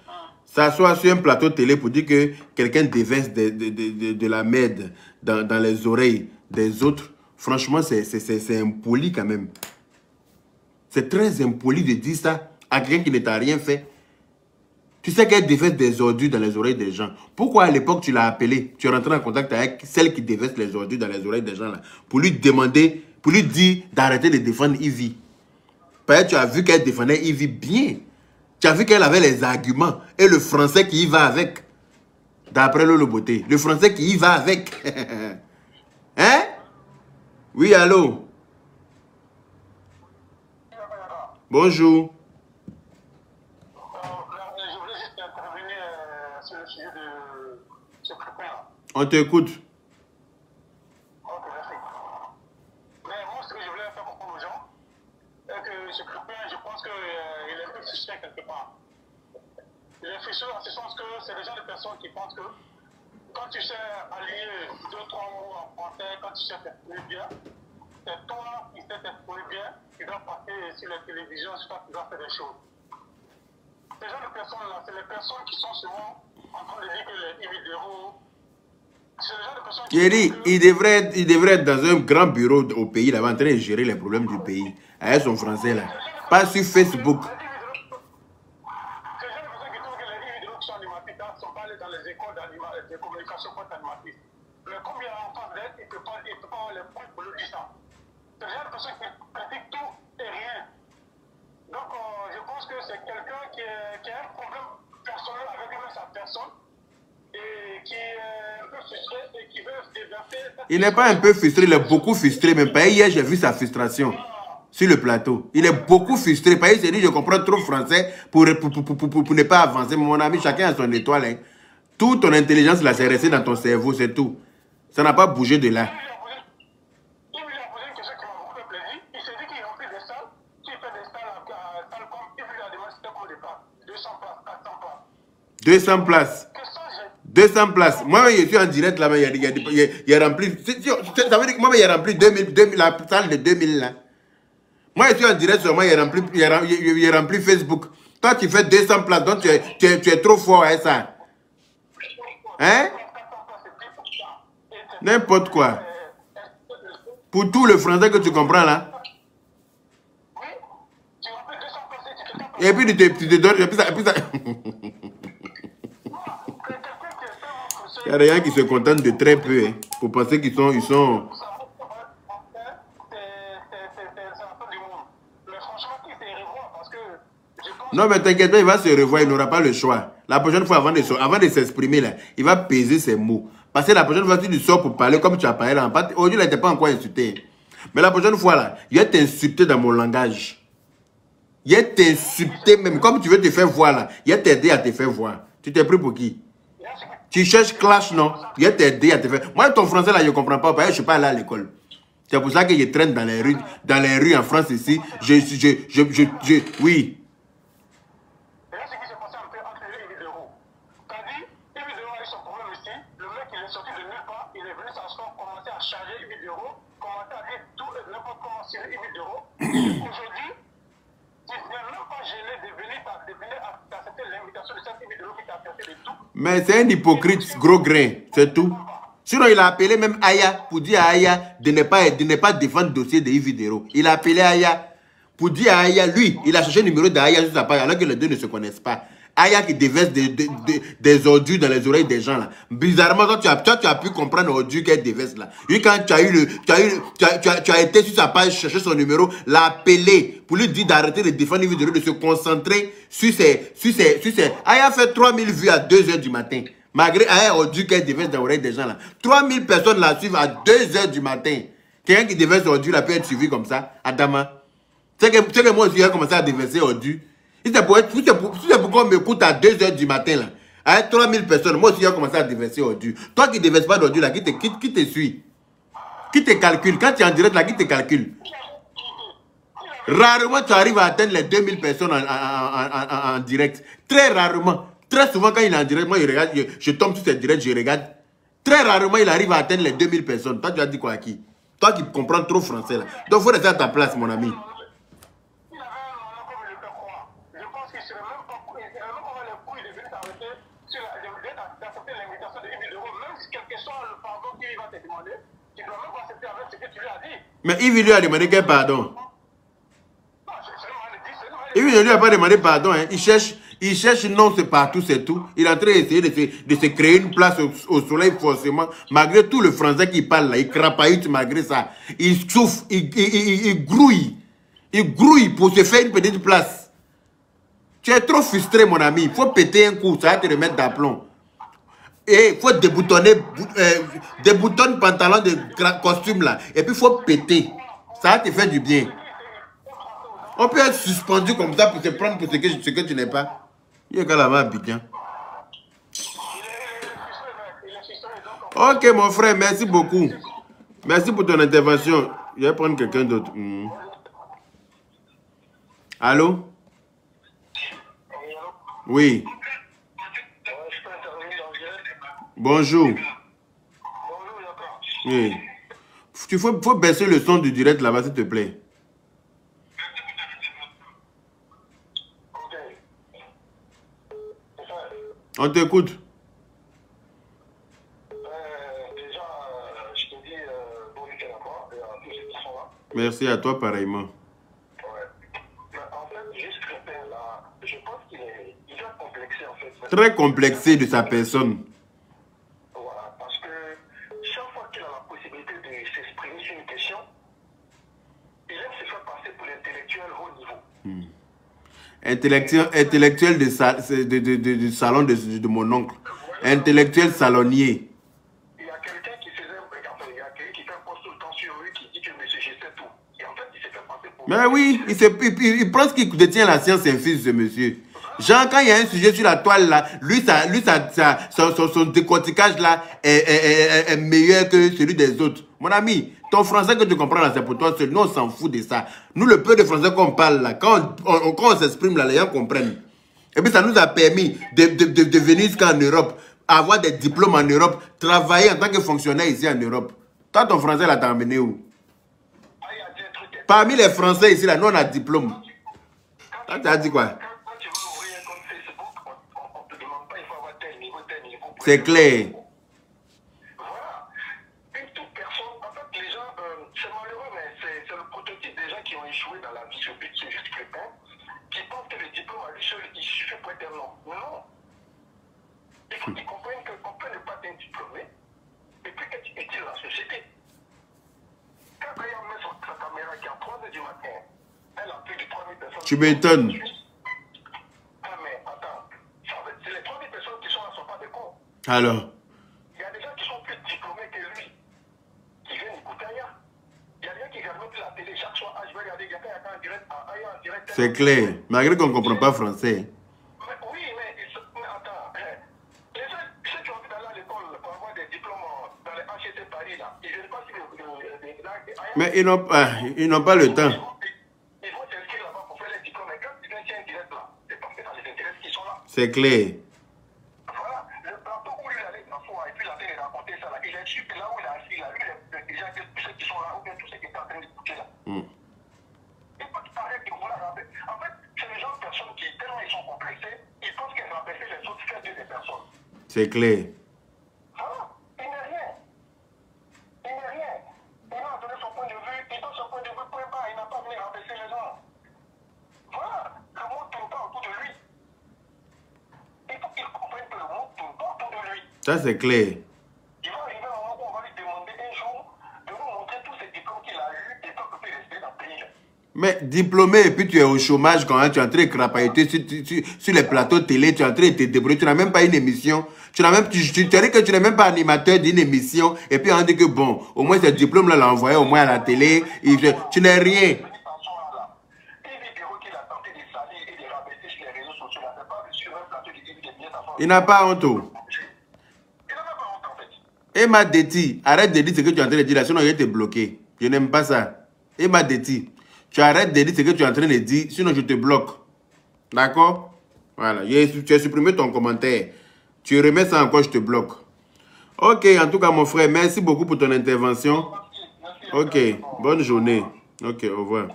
S'asseoir sur un plateau télé pour dire que quelqu'un déverse de la merde dans les oreilles des autres Franchement, c'est impoli quand même. C'est très impoli de dire ça à quelqu'un qui ne t'a rien fait. Tu sais qu'elle déverse des ordures dans les oreilles des gens. Pourquoi à l'époque tu l'as appelé? Tu es rentré en contact avec celle qui déverse les ordures dans les oreilles des gens là, pour lui demander, pour lui dire d'arrêter de défendre Ivy. Parce que tu as vu qu'elle défendait Ivy bien. Tu as vu qu'elle avait les arguments et le français qui y va avec. D'après le beauté. Le français qui y va avec. Hein? Oui, allô? Bonjour. Je voulais juste intervenir sur le sujet de ce copain-là. On t'écoute. Ok, merci. Mais moi, ce que je voulais faire comprendre aux gens, est que ce copain, je pense qu'il est un peu frustré quelque part. Il est frustré dans ce sens que c'est le genre de personnes qui pensent que quand tu sais allier 2-3 mots en français, quand tu sais t'exprimer bien, c'est toi qui sais t'exprimer bien, qui dois passer sur la télévision, c'est toi qui dois faire des choses. Ces genre de personnes-là, c'est les personnes qui sont souvent en train de dire que les vidéos, c'est le genre de personnes qui... Il dit, il devrait être dans un grand bureau au pays, là, en train de gérer les problèmes du pays. Avec son français, là. Pas sur Facebook. Ces gens de personnes qui trouvent que les vidéos qui sont animatrices ne sont pas allées dans les écoles de communication pour être animatrices. Mais comme il y a en face d'elle, il ne peut pas avoir les points pour le dire ça. C'est le genre de personnes qui critiquent tout et rien. Donc, je pense que c'est quelqu'un qui a un problème personnel avec lui-même, sa personne, et qui est un peu frustré et qui veut se déverser. Il n'est pas un peu frustré, il est beaucoup frustré. Même pas hier, j'ai vu sa frustration sur le plateau. Il est beaucoup frustré. Parce qu'il s'est dit, je comprends trop français pour ne pas avancer. Mon ami, chacun a son étoile. Hein. Toute ton intelligence, là, c'est resté dans ton cerveau, c'est tout. Ça n'a pas bougé de là. Il lui a posé une question qui m'a beaucoup fait plaisir. Il s'est dit qu'il remplit des salles. S'il fait des salles à Talcom, il lui a demandé c'était combien de places. 200 places, 400 places. 200 places. 200 places. Moi, je suis en direct là, mais il a rempli. Ça veut dire que moi, il a rempli 2000, la salle de 2000 là. Moi, je suis en direct sur moi, il a rempli Facebook. Toi, tu fais 200 places, donc tu es trop fort à ça. Hein? N'importe quoi. Pour tout le français que tu comprends là. Et puis tu te donnes. Et puis ça. Il y a des gens qui se contentent de très peu. Hein, pour penser qu'ils sont. Non, mais t'inquiète pas, il va se revoir, il n'aura pas le choix. La prochaine fois, avant de s'exprimer, là, il va peser ses mots. Parce que la prochaine fois, si tu sors pour parler comme tu as parlé, aujourd'hui, il n'était pas encore insulté. Mais la prochaine fois, là, il va t'insulter dans mon langage. Il va t'insulter même, comme tu veux te faire voir, là. Il va t'aider à te faire voir. Tu t'es pris pour qui? Tu cherches clash, non? Il va t'aider à te faire... Moi, ton français, là, je ne comprends pas, parce que je ne suis pas allé à l'école. C'est pour ça que je traîne dans les rues en France, ici. Oui. Aujourd'hui, tu n'es même pas gêné de venir accepter l'invitation de cette vidéo qui t'a accepté de tout. Mais c'est un hypocrite gros grain, c'est tout. Sinon, il a appelé même Aya pour dire à Aya de ne pas défendre le dossier de Yvidero. Il a appelé Aya pour dire à Aya, lui, il a cherché le numéro d'Aya sur sa page alors que les deux ne se connaissent pas. Aya qui déverse des ordures dans les oreilles des gens là. Bizarrement, toi, tu as pu comprendre l'ordure qu'elle déverse là. Lui, quand tu as été sur sa page chercher son numéro, l'appeler pour lui dire d'arrêter de défendre une vidéo, de se concentrer sur ses... Aya fait 3000 vues à 2 h du matin. Malgré Aya ordure qu'elle déverse dans l'oreille des gens là. 3000 personnes la suivent à 2 h du matin. Quelqu'un qui déverse ordure là peut être suivi comme ça, Adama. Tu sais que moi aussi, j'ai commencé à déverser ordure. Si c'est pourquoi on m'écoute à 2 h du matin, là, avec 3000 personnes, moi aussi j'ai commencé à déverser ordures. Toi qui ne déverses pas d'ordures, là, qui te suit? Qui te calcule? Quand tu es en direct, là, qui te calcule? Rarement tu arrives à atteindre les 2000 personnes en direct. Très rarement. Très souvent, quand il est en direct, moi je regarde, je tombe sur ses directs, je regarde. Très rarement, il arrive à atteindre les 2000 personnes. Toi, tu as dit quoi à qui? Toi qui comprends trop français, là. Donc, il faut rester à ta place, mon ami. Tu dois même accepter avec ce que tu lui as dit. Mais Yves lui a demandé quel pardon? Non, c'est normal de dire, c'est normal. Yves ne lui a pas demandé pardon. Hein. Il cherche non, c'est partout, c'est tout. Il est en train d'essayer de se créer une place au soleil forcément. Malgré tout le français qu'il parle là, il crapaille malgré ça. Il souffre, il grouille. Il grouille pour se faire une petite place. Tu es trop frustré, mon ami. Il faut péter un coup, ça va te remettre d'aplomb. Et il faut déboutonner, déboutonne pantalon de costume là. Et puis il faut péter. Ça va te faire du bien. On peut être suspendu comme ça pour se prendre pour ce que tu n'es pas. Il y a qu'à la main bien. Ok, mon frère, merci beaucoup. Merci pour ton intervention. Je vais prendre quelqu'un d'autre. Allô? Oui. Bonjour. Oui. Il faut baisser le son du direct là-bas, s'il te plaît. On t'écoute. Déjà, je te dis bon week-end à toi et à tous ceux qui sont là. Merci à toi pareillement. Ouais. Mais en fait, juste Crépin, là, je pense qu'il est complexé en fait. Très complexé de sa personne. Voilà, parce que chaque fois qu'il a la possibilité de s'exprimer sur une question, il aime se faire passer pour l'intellectuel haut niveau. Intellectuel du salon de mon oncle. Intellectuel salonnier. Il y a quelqu'un qui faisait, il y a quelqu'un qui fait un post tout le temps sur lui qui dit que monsieur, je sais tout. Et en fait, il s'est fait passer pour... Mais oui, il pense qu'il détient la science infuse, ce monsieur. Genre, quand il y a un sujet sur la toile, là, son décortiquage, là, est meilleur que celui des autres. Mon ami, ton français que tu comprends, là, c'est pour toi seul. Nous, on s'en fout de ça. Nous, le peu de français qu'on parle, là, quand on s'exprime, là, les gens comprennent. Et puis, ça nous a permis de venir jusqu'en Europe, avoir des diplômes en Europe, travailler en tant que fonctionnaire ici en Europe. Toi, ton français, là, t'as emmené où? Parmi les Français ici, là, nous, on a diplôme. Toi, tu as dit quoi? C'est clair. Voilà. Une toute personne, en fait, les gens, c'est malheureux, mais c'est le prototype des gens qui ont échoué dans la vie. C'est juste quelqu'un qui pense que le diplôme à lui seul, il suffit pour être un homme. Non. Il faut qu'ils comprennent qu'on peut ne pas être diplômé et puis être utile à la société. Quand Aya met sa caméra qui est à 3 h du matin, elle a plus de 3000 personnes. Tu m'étonnes. Ah, mais attends, c'est les 3000 personnes qui sont là ne sont pas des cons. Alors? Il y a des gens qui sont plus diplômés que lui, qui viennent écouter Aya. Il y a des gens qui regardent plus la télé chaque soir. Ah, je vais regarder quelqu'un en direct, Aya en direct. C'est clair. Malgré qu'on ne comprend pas français. Mais oui, mais attends. Ceux qui ont envie d'aller à l'école pour avoir des diplômes dans les HEC Paris, là, ils ne viennent pas sur mais ils n'ont pas le temps. Ils vont s'inscrire là-bas pour faire les diplômes. Et quand ils viennent sur un direct là, c'est parce que ça les intéresse qu'ils sont là. C'est clair. Voilà, le plateau où il allait dans soi, et puis il a fait raconter ça là. Il a su que là où il a assis, il a vu les gens, tous ceux qui sont là, ou bien tous ceux qui étaient en train d'écouter là. Et quand il paraît qu'ils vont la rappeler. En fait, c'est les gens de personnes qui, tellement ils sont complexés, ils pensent qu'ils rappellent les autres faire des personnes. C'est clair. Voilà, il n'est rien. Il n'est rien. Il a donné son point de vue, il donne son point de vue, point bas, il n'a pas venu rabaisser les gens. Voilà, le monde ne tourne pas autour de lui. Il faut qu'il comprenne que le monde ne tourne pas autour de lui. Ça, c'est clair. Il va arriver un moment où on va lui demander un jour de nous montrer tous ces diplômes qu'il a eus et qu'on peut rester dans le pays. Mais diplômé et puis tu es au chômage quand tu es en train de crapailler sur les plateaux télé, tu es en train de te débrouiller, tu n'as même pas une émission. Tu dis que tu n'es même pas animateur d'une émission et puis on dit que bon, au moins ce diplôme-là l'a envoyé au moins à la télé, tu n'es rien. Il n'a pas honte. Et m'a dit, arrête de dire ce que tu es en train de dire là, sinon je vais te bloquer. Je n'aime pas ça. Et m'a dit, tu arrêtes de dire ce que tu es en train de dire, sinon je te bloque. D'accord? Voilà, tu as supprimé ton commentaire. Tu remets ça encore, je te bloque. Ok, en tout cas, mon frère, merci beaucoup pour ton intervention. Ok, bonne journée. Ok, au revoir.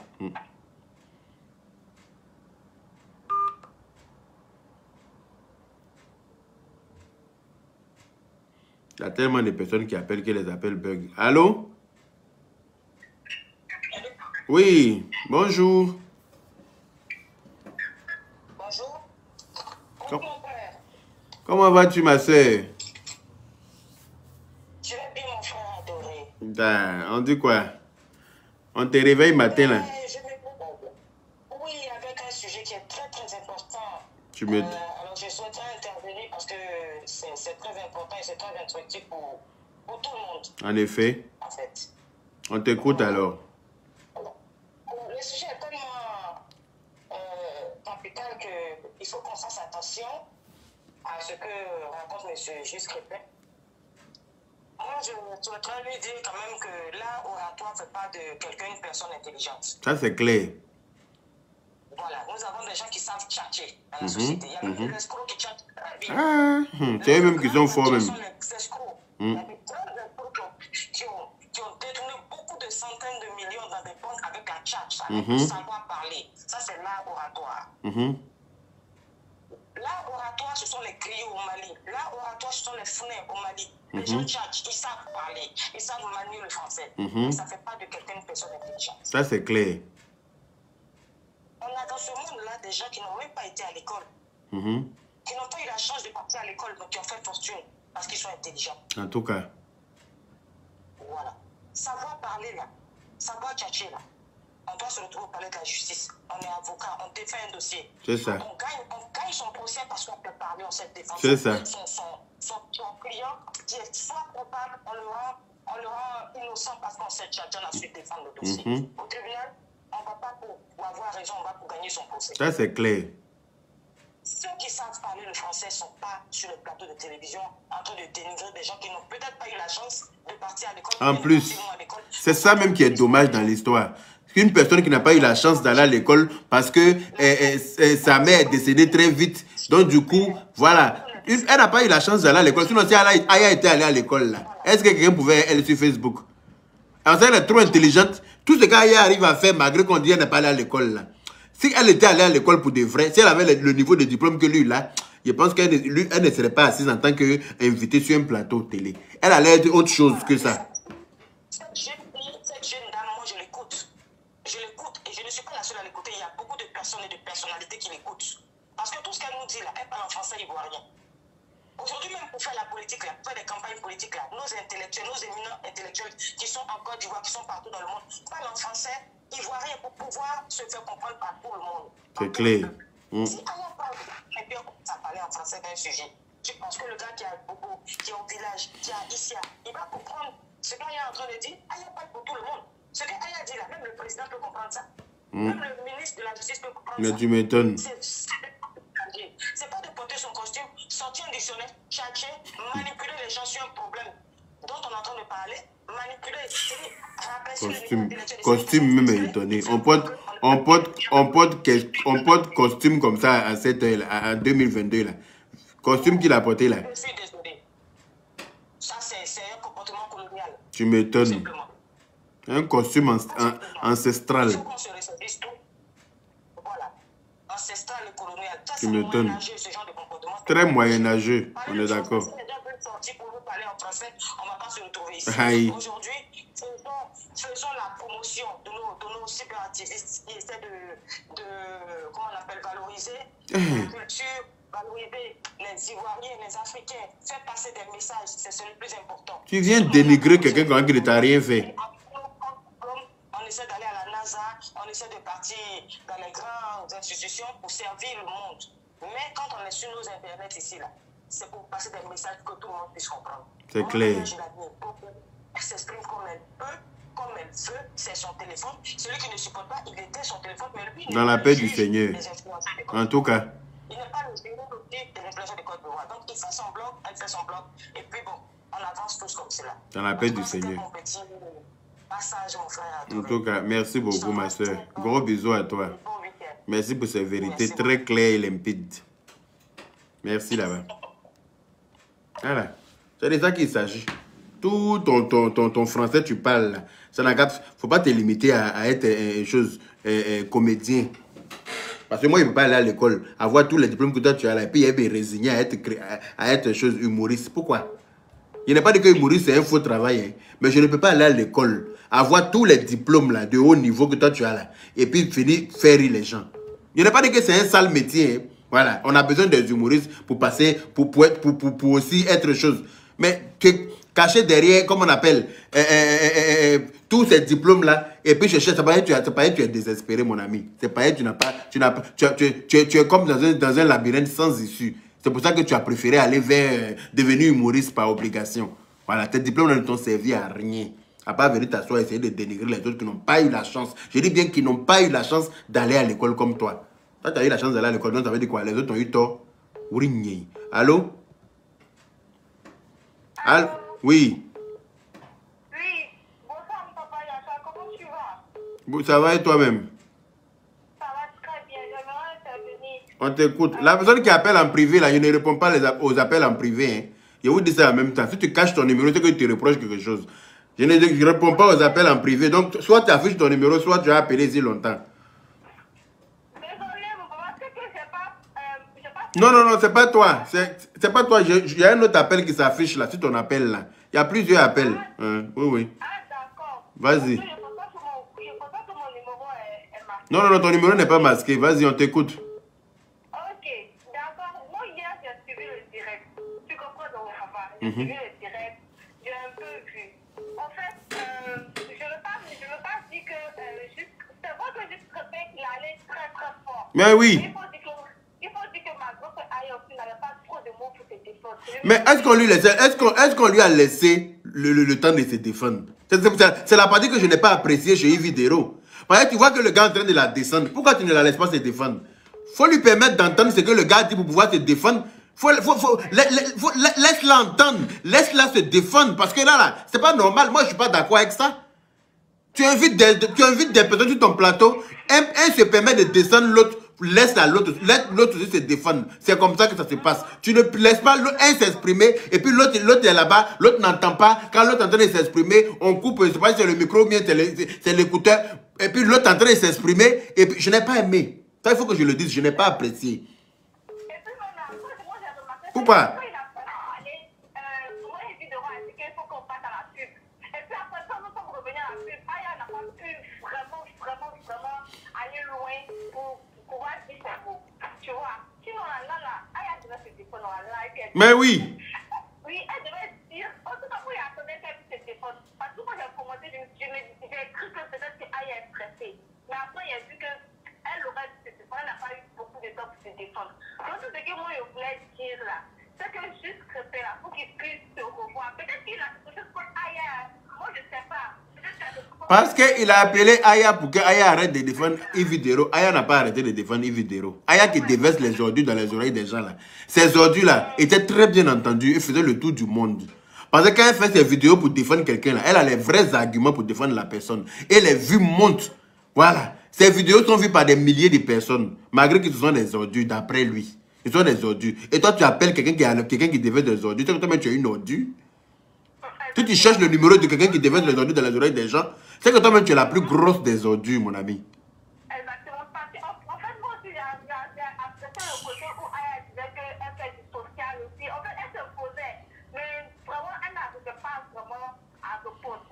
y a tellement de personnes qui appellent que les appels bug. Allô? Oui, bonjour. Bonjour. Bonjour, mon frère. Comment vas-tu, ma soeur? Je vais bien, mon frère adoré. On dit quoi? On te réveille matin, là. Oui, avec un sujet qui est très, très important. Alors, je souhaiterais intervenir parce que c'est très important et c'est très instructif pour tout le monde. En effet. En fait. On t'écoute alors. Le sujet est tellement capital qu'il faut qu'on fasse attention à ce que raconte M. Juste Crépin. Moi, je souhaiterais lui dire quand même que là, oratoire ne fait pas de quelqu'un une personne intelligente. Ça, c'est clair. Voilà, nous avons des gens qui savent tchatcher dans la société. Il y a même des escrocs qui tchatchent très bien. Ah, c'est eux-mêmes qui sont forts, même. Ce sont les escrocs. Il y a des escrocs qui ont détourné beaucoup de centaines de millions dans des banques avec un chat, avec le savoir parler. Ça, c'est l'art oratoire. L'art oratoire, ce sont les griots au Mali. L'art oratoire, ce sont les fnais au Mali. Les gens tchatchent, ils savent parler, ils savent manier le français. Mais ça ne fait pas de quelqu'un une personne intelligente. Ça, c'est clair. On a dans ce monde-là des gens qui n'ont même pas été à l'école, qui n'ont pas eu la chance de partir à l'école, mais qui ont fait fortune parce qu'ils sont intelligents. En tout cas. Voilà. Savoir parler là, savoir tchatcher là. On doit se retrouver au palais de la justice. On est avocat, on défend un dossier. C'est ça. On gagne son procès parce qu'on peut parler, on sait défendre. C'est ça. Son client qui est soit coupable, on le rend innocent parce qu'on sait tchatcher, on a su défendre le dossier. Au tribunal, on ne va pas pour avoir raison, on va pour gagner son procès. Ça, c'est clair. Ceux qui savent parler le français ne sont pas sur le plateau de télévision en train de dénigrer des gens qui n'ont peut-être pas eu la chance de partir à l'école. En plus, c'est ça même qui est dommage dans l'histoire. Une personne qui n'a pas eu la chance d'aller à l'école parce que sa mère est décédée très vite. Donc, du coup, voilà. Elle n'a pas eu la chance d'aller à l'école. Sinon, si Aya était allée à l'école, là, est-ce que quelqu'un pouvait aller sur Facebook? Alors, elle est trop intelligente. Tout ce qu'Aya arrive à faire, malgré qu'on dit qu'elle n'est pas allée à l'école, là. Si elle était allée à l'école pour de vrai, si elle avait le niveau de diplôme que lui, là, je pense qu'elle ne serait pas assise en tant qu'invitée sur un plateau télé. Elle allait être autre chose que ça. Cette jeune dame, moi, je l'écoute. Je l'écoute et je ne suis pas la seule à l'écouter. Il y a beaucoup de personnes et de personnalités qui l'écoutent. Parce que tout ce qu'elle nous dit, là, elle parle en français ivoirien. Aujourd'hui, même pour faire la politique, là, pour faire des campagnes politiques, là, nos intellectuels, nos éminents intellectuels qui sont en Côte d'Ivoire, qui sont partout dans le monde, parlent en français ivoirien pour pouvoir se faire comprendre par tout le monde. C'est clair. Si Aya parle très bien comme ça, parler en français d'un sujet, je pense que le gars qui est à Bobo, qui est au village, qui est à Issia, il va comprendre ce qu'Aya est en train de dire. Aya parle pour tout le monde. Ce qu'Aya dit là, même le président peut comprendre ça. Même le ministre de la Justice peut comprendre ça. Mais tu m'étonnes. C'est pas de porter son costume, sortir un dictionnaire, tchatcher, manipuler les gens sur un problème dont on est en train de parler, manipuler, Costume même est étonné. On porte costume comme ça à cette heure, en 2022 là. Costume qu'il a porté là. Je suis désolé. Ça c'est un comportement colonial. Tu m'étonnes. Un costume ancestral. Il faut qu'on se ressaisisse tout. Voilà. Ancestral et colonial. Ça, Tu c'est m'étonnes. moyenâgeux, ce genre de comportement. Très moyenâgeux, on est d'accord. On est déjà sorti pour nous parler en français, on ne va pas se retrouver ici. Aïe. Aujourd'hui, faisons la promotion de nos cyberactivistes qui essaient de comment on appelle, valoriser la culture, valoriser les Ivoiriens, les Africains, faire passer des messages, c'est le plus important. Tu viens dénigrer quelqu'un qui ne t'a rien fait. On essaie d'aller à la NASA, on essaie de partir dans les grandes institutions pour servir le monde. Mais quand on est sur nos internets ici, là, c'est pour passer des messages que tout le monde puisse comprendre. C'est clair. Elle s'exprime comme elle peut, comme elle veut, c'est son téléphone. Celui qui ne supporte pas, il était son téléphone, mais lui, dans la paix du Seigneur. En tout cas. Il n'est pas le génie des influenceurs de Côte d'Ivoire. Donc, il fait son blog, elle fait son blog, et puis bon, on avance tous comme cela. Dans la paix du Seigneur. Mon petit passage, mon frère. En tout cas, merci beaucoup, ma soeur. Gros bisous à toi. Bon week-end. Merci pour ces vérités très claires et limpides. Merci là-bas. Voilà. C'est de ça qu'il s'agit. Tout ton français, tu parles là. Ça n'a faut pas te limiter à être comédien. Parce que moi, je ne peux pas aller à l'école, avoir tous les diplômes que toi tu as là, et puis résigné à être chose humoriste. Pourquoi? Je n'ai pas dit que humoriste c'est un faux travail, hein, mais je ne peux pas aller à l'école, avoir tous les diplômes là, de haut niveau que toi tu as là, et puis finir faire rire les gens. Je n'ai pas dit que c'est un sale métier. Hein. Voilà, on a besoin des humoristes pour passer, pour aussi être chose. Mais caché derrière, comme on appelle, tous ces diplômes-là, et puis chercher, c'est pas tu es désespéré, mon ami. C'est pas tu n'as pas, tu es comme dans un labyrinthe sans issue. C'est pour ça que tu as préféré aller vers devenir humoriste par obligation. Voilà, tes diplômes ne t'ont servi à rien. À part venir t'asseoir et essayer de dénigrer les autres qui n'ont pas eu la chance. Je dis bien qu'ils n'ont pas eu la chance d'aller à l'école comme toi. Toi, tu as eu la chance d'aller à l'école, donc ça veut dire quoi? Les autres ont eu tort. Allô? Allô? Oui. Oui, bonsoir, papa Yaka, comment tu vas? Ça va et toi-même? Ça va très bien, j'aimerais intervenir. On t'écoute. La personne qui appelle en privé, là, je ne réponds pas aux appels en privé. Hein. Je vous dis ça en même temps. Si tu caches ton numéro, c'est que tu te reproches quelque chose. Je ne réponds pas aux appels en privé. Donc, soit tu affiches ton numéro, soit tu as appelé si longtemps. Désolé, mon papa, c'est que j'ai pas... Non, c'est pas toi. C'est pas toi. Il y a un autre appel qui s'affiche là, sur ton appel là. Il y a plusieurs appels. Oui. Ah, d'accord. Vas-y. Je ne pense pas que mon numéro est marqué. Non, ton numéro n'est pas masqué. Vas-y, on t'écoute. Ok, d'accord. Moi, hier, j'ai suivi le direct. Tu comprends donc, papa? J'ai suivi le direct. J'ai un peu vu. En fait, je ne veux pas dire que c'est vrai que juste répète qu'il allait très très fort. Mais oui. Il faut dire que ma grosse aïe aussi n'avait pas trop de mots pour se défendre. Mais est-ce qu'on lui a laissé le temps de se défendre? C'est la partie que je n'ai pas appréciée chez Yves Videro. Parce que tu vois que le gars est en train de la descendre. Pourquoi tu ne la laisses pas se défendre? Faut lui permettre d'entendre ce que le gars dit pour pouvoir se défendre. Laisse-la entendre. Laisse-la se défendre. Parce que là, c'est pas normal. Moi, je suis pas d'accord avec ça. Tu invites des personnes sur ton plateau. Un se permet de descendre, l'autre laisse l'autre aussi se défendre. C'est comme ça que ça se passe. Tu ne laisses pas un s'exprimer et puis l'autre est là-bas, l'autre n'entend pas. Quand l'autre est en train de s'exprimer, on coupe, je sais pas si c'est le micro ou bien c'est l'écouteur. Et puis l'autre est en train de s'exprimer et puis je n'ai pas aimé. Ça, il faut que je le dise, je n'ai pas apprécié. Pourquoi? Mais oui. Oui, elle devait dire, en tout cas, pour y attendre qu'elle puisse se défendre. Parce que moi, j'ai commenté, j'ai cru que peut-être qu'elle est stressée. Mais après, il y a vu qu'elle aurait dû se défendre, elle n'a pas eu beaucoup de temps pour se défendre. Donc, tout ce que moi, je voulais dire là, c'est que juste rester là, pour qu'il puisse se revoir. Peut-être qu'il a quelque chose contre Aya. Moi, je ne sais pas. Parce qu'il a appelé Aya pour que Aya arrête de défendre Yves Videro. Aya n'a pas arrêté de défendre Yves Videro. Aya qui déverse les ordures dans les oreilles des gens là. Ces ordures-là étaient très bien entendues et faisaient le tour du monde. Parce que quand elle fait ses vidéos pour défendre quelqu'un là, elle a les vrais arguments pour défendre la personne. Et les vues montent. Voilà. Ces vidéos sont vues par des milliers de personnes. Malgré que ce sont des ordures d'après lui. Ce sont des ordures. Et toi tu appelles quelqu'un qui déverse des ordures. Toi-même tu es une ordure. Si tu cherches le numéro de quelqu'un qui déverse les ordures dans les oreilles des gens, c'est que toi-même tu es la plus grosse des ordures, mon ami. Exactement. Parce qu'en fait, moi aussi, j'ai apprécié le côté où Aya disait qu'elle fait du social aussi. En fait, elle se posait. Mais vraiment, elle n'arrivait pas vraiment à répondre.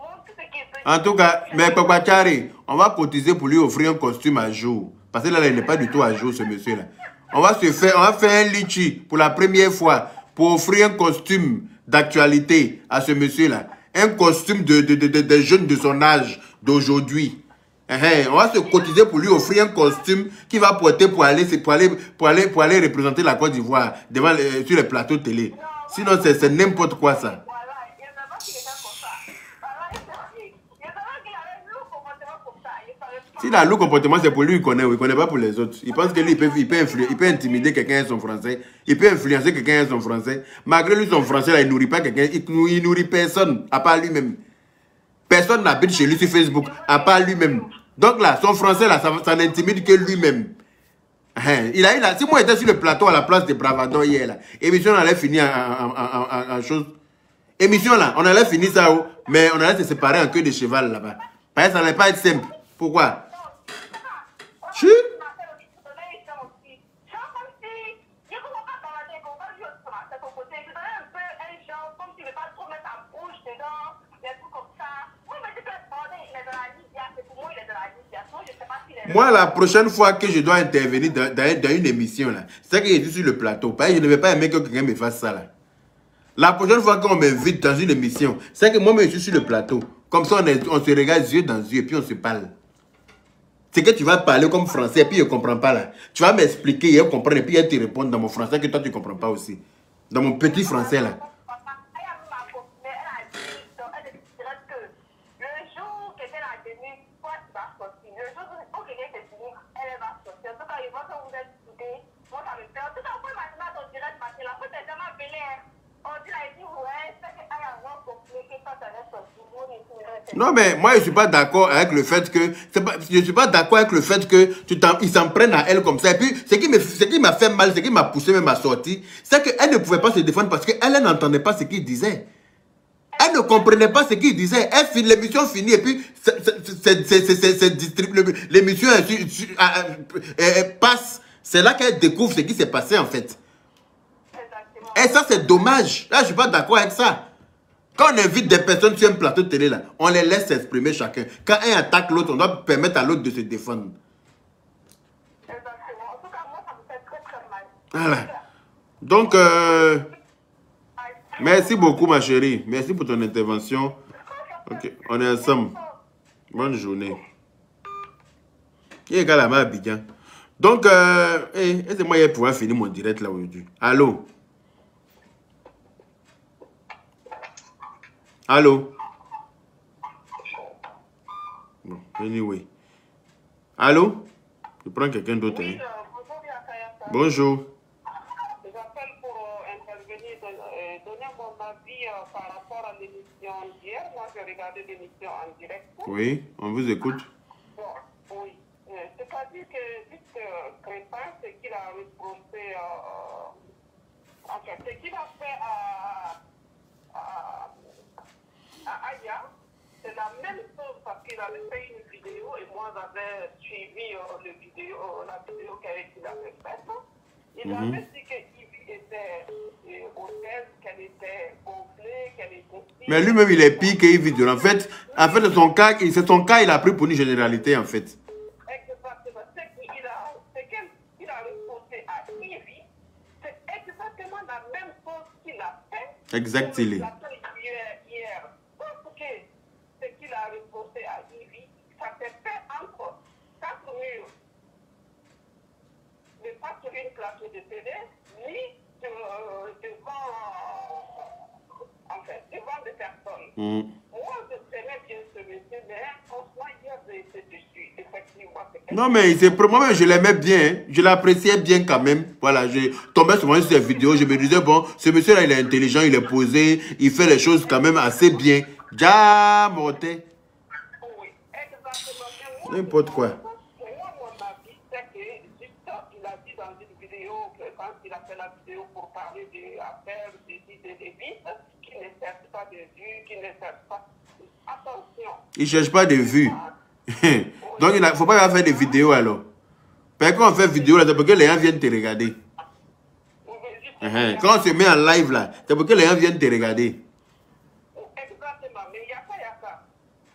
En tout cas, mais Papa Chari, on va cotiser pour lui offrir un costume à jour. Parce que là, il n'est pas du tout à jour, ce monsieur-là. On va faire un litchi pour la première fois pour offrir un costume d'actualité à ce monsieur-là. Un costume de jeunes de son âge d'aujourd'hui. On va se cotiser pour lui offrir un costume qu'il va porter pour aller représenter la Côte d'Ivoire sur les plateaux de télé. Sinon, c'est n'importe quoi ça. Si la loup comportement, c'est pour lui, il connaît pas pour les autres. Il pense que lui, il peut intimider quelqu'un avec son français. Il peut influencer quelqu'un avec son français. Malgré lui, son français, là, il nourrit pas quelqu'un. Il nourrit personne, à part lui-même. Personne n'habite chez lui sur Facebook, à part lui-même. Donc là, son français, là, ça n'intimide que lui-même. Si moi j'étais sur le plateau à la place de Bravado hier, là, émission, on allait finir en chose. Émission, là, on allait finir ça, mais on allait se séparer en queue de cheval, là-bas. Parce que ça n'allait pas être simple. Pourquoi? Si? Moi, la prochaine fois que je dois intervenir dans une émission, c'est que je suis sur le plateau. Parce que je ne vais pas aimer que quelqu'un me fasse ça. Là. La prochaine fois qu'on m'invite dans une émission, c'est que moi, je suis sur le plateau. Comme ça, on se regarde yeux dans yeux et puis on se parle. C'est que tu vas parler comme français et puis je ne comprends pas là. Tu vas m'expliquer, je comprends et puis je te répondre dans mon français que toi tu ne comprends pas aussi. Dans mon petit français là. Non, mais moi, je ne suis pas d'accord avec le fait que... je ne suis pas d'accord avec le fait que ils s'en prennent à elle comme ça. Et puis, ce qui m'a fait mal, ce qui m'a poussé même à sortir, c'est qu'elle ne pouvait pas se défendre parce qu'elle n'entendait pas ce qu'il disait. Elle ne comprenait pas ce qu'il disait. L'émission finit et puis l'émission passe. C'est là qu'elle découvre ce qui s'est passé en fait. Et ça, c'est dommage. Là, je ne suis pas d'accord avec ça. Quand on invite des personnes sur un plateau de télé, là, on les laisse s'exprimer chacun. Quand un attaque l'autre, on doit permettre à l'autre de se défendre. Exactement. En tout cas, moi, ça me fait très, très mal. Voilà. Donc, merci beaucoup, ma chérie. Merci pour ton intervention. Ok, on est ensemble. Bonne journée. Qui est égal à ma Abidjan? Donc, c'est moi qui vais pouvoir finir mon direct là aujourd'hui. Allô? Allô? Bon, anyway. Allô? Je prends quelqu'un d'autre. Oui, hein. bonjour, Yakayaka. Bonjour. J'appelle pour intervenir, donner mon avis par rapport à l'émission d'hier. Moi, j'ai regardé l'émission en direct. Oui, on vous écoute. Bon, oui. C'est-à-dire que, puisque Crépin, ce qu'il a reproché, en fait, ce qu'il a fait à Aya, c'est la même chose parce qu'il avait fait une vidéo et moi j'avais suivi la vidéo qu'il avait faite. Il avait dit que Ivy était hôtesse, qu'elle était gonflée, qu'elle était... Mais lui-même, il est pire qu'Ivy. En fait, c'est son cas, il a pris pour une généralité, en fait. Exactement. Ce qu'il a reproché à Ivy, c'est exactement la même chose qu'il a fait. Exactement. Hier. Parce que ce qu'il a reproché à Ivy, ça s'est fait entre 4 murs. Mais pas sur une plateau de télé, ni devant des personnes. Moi, je connais bien ce monsieur, mais franchement, hier, j'ai été dessus. Effectivement, c'est Non, mais moi-même, je l'aimais bien. Hein. Je l'appréciais bien quand même. Voilà, je tombais souvent sur ses vidéos. Je me disais, bon, ce monsieur-là, il est intelligent, il est posé, il fait les choses quand même assez bien. Jamoté. Oui, exactement. N'importe quoi. Moi, mon avis, c'est que juste, il a dit dans une vidéo, que quand il a fait la vidéo pour parler de l'affaire des vis, qui ne cherche pas de vues, qui ne cherche pas... Attention. Il ne cherche pas de vues. Donc, il ne faut pas faire des vidéos alors. Parce qu'on fait vidéo là, c'est pour que les gens viennent te regarder. Quand on se met en live là, c'est pour que les gens viennent te regarder. Exactement, mais il y a ça.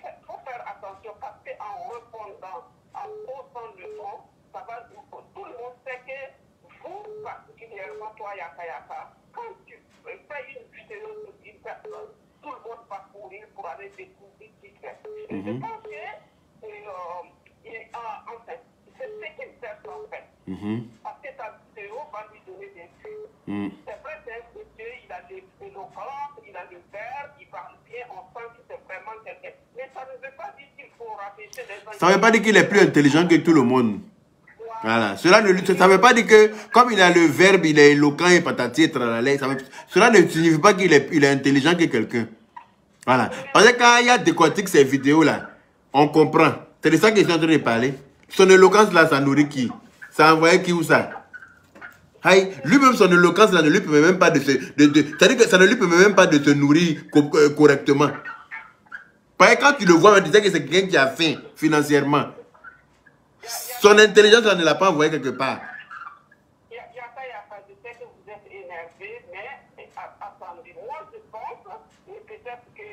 Il faut faire attention parce qu'en répondant, en posant le son, ça va tout le monde sait que vous, particulièrement toi, Yaka, quand tu fais une vidéo sur une personne, tout le monde va courir pour aller découvrir qui c'est. Et je pense que, en fait, c'est ce qu'il cherche en fait. Parce que ta vidéo va lui donner des vues. C'est vrai, c'est un monsieur, il a des éloquences, il a le verbe, il parle bien, on sent que c'est vraiment quelqu'un. Mais ça ne veut pas dire qu'il faut rabaisser les gens. Ça ne veut pas dire qu'il est plus intelligent que tout le monde. Voilà. Ça ne veut pas dire que, comme il a le verbe, il est éloquent et patati et tralala, cela ne signifie pas qu'il est intelligent que quelqu'un. Voilà. Parce que quand il y a décortique ces vidéos-là, on comprend. C'est de ça que je suis en train de parler. Son éloquence-là, ça nourrit qui? Ça envoie qui ou ça? Lui-même, son éloquence là ne lui permet même pas de se... C'est-à-dire que ça ne lui permet même pas de se nourrir correctement. Parce que quand tu le vois, on disait que c'est quelqu'un qui a faim financièrement. Son intelligence là, ne l'a pas envoyé quelque part. Je sais que vous êtes énervé, mais attendez, moi je pense, et peut-être que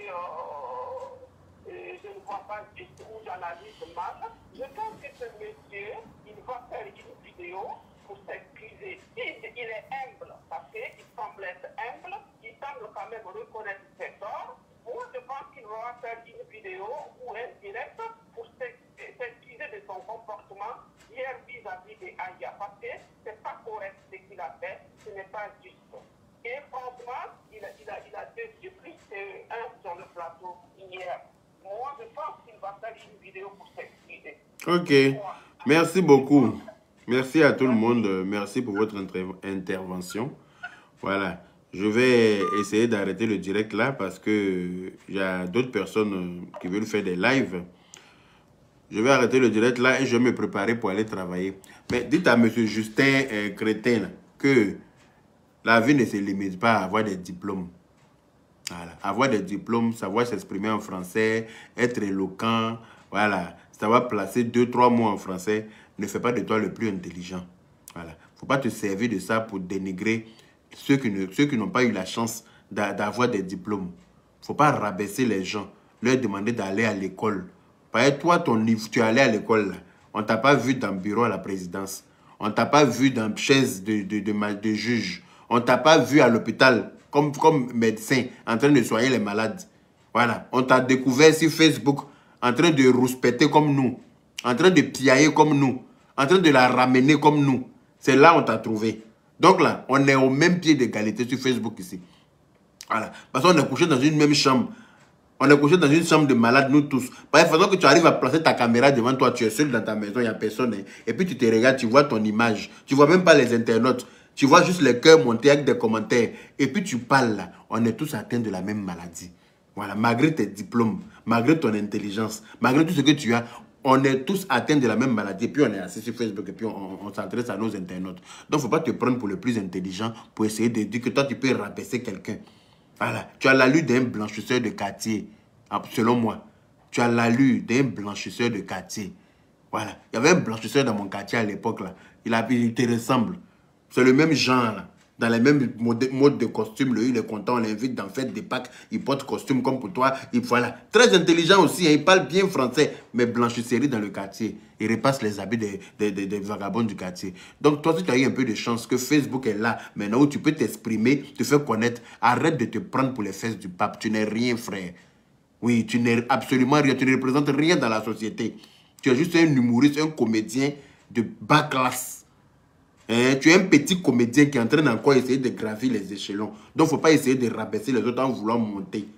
je ne vois pas du tout, j'analyse mal. Je pense que ce monsieur, il va faire une vidéo pour s'excuser. Il est humble, parce qu'il semble être humble, il semble quand même reconnaître ses torts. Moi, je pense qu'il va faire une vidéo ou un direct pour s'excuser de son comportement hier vis-à-vis de Aya, parce que ce n'est pas correct ce qu'il a fait, ce n'est pas juste. Et franchement, il a déçu plus qu'un sur le plateau hier. Moi, je pense qu'il va faire une vidéo pour s'excuser. Ok, merci beaucoup. Merci à tout le monde. Merci pour votre intervention. Voilà. Je vais essayer d'arrêter le direct là parce que il y a d'autres personnes qui veulent faire des lives. Je vais arrêter le direct là et je vais me préparer pour aller travailler. Mais dites à M. Justin Crétin là, que la vie ne se limite pas à avoir des diplômes. Voilà. Avoir des diplômes, savoir s'exprimer en français, être éloquent, voilà. Savoir placer 2-3 mots en français ne fait pas de toi le plus intelligent. Voilà. Il ne faut pas te servir de ça pour dénigrer ceux qui n'ont pas eu la chance d'avoir des diplômes. Il ne faut pas rabaisser les gens, leur demander d'aller à l'école. Parce que toi, tu es allé à l'école, on ne t'a pas vu dans le bureau à la présidence. On ne t'a pas vu dans la chaise de juge. On ne t'a pas vu à l'hôpital comme médecin en train de soigner les malades. Voilà. On t'a découvert sur Facebook en train de rouspéter comme nous, en train de piailler comme nous, en train de la ramener comme nous. C'est là on t'a trouvé. Donc là, on est au même pied d'égalité sur Facebook ici. Voilà. Parce qu'on est couché dans une même chambre. On est couché dans une chambre de malades, nous tous. Par exemple, que tu arrives à placer ta caméra devant toi, tu es seul dans ta maison, il n'y a personne. Hein. Et puis tu te regardes, tu vois ton image. Tu ne vois même pas les internautes. Tu vois juste les cœurs monter avec des commentaires. Et puis tu parles là. On est tous atteints de la même maladie. Voilà. Malgré tes diplômes, malgré ton intelligence, malgré tout ce que tu as, on est tous atteints de la même maladie. Et puis on est assis sur Facebook et puis on s'adresse à nos internautes. Donc il ne faut pas te prendre pour le plus intelligent pour essayer de dire que toi tu peux rabaisser quelqu'un. Voilà. Tu as l'allure d'un blanchisseur de quartier, selon moi. Tu as l'allure d'un blanchisseur de quartier. Voilà. Il y avait un blanchisseur dans mon quartier à l'époque là. Il te ressemble. C'est le même genre là. Dans les mêmes modes de costume, il est content, on l'invite dans fête des Pâques, il porte costume comme pour toi. Voilà. Très intelligent aussi, hein, il parle bien français, mais blanchisserie dans le quartier. Il repasse les habits des vagabonds du quartier. Donc toi, si tu as eu un peu de chance que Facebook est là, maintenant où tu peux t'exprimer, te faire connaître, arrête de te prendre pour les fesses du pape. Tu n'es rien, frère. Oui, tu n'es absolument rien, tu ne représentes rien dans la société. Tu es juste un humoriste, un comédien de bas classe. Hein, tu es un petit comédien qui est en train d'encore essayer de gravir les échelons. Donc, il ne faut pas essayer de rabaisser les autres en voulant monter.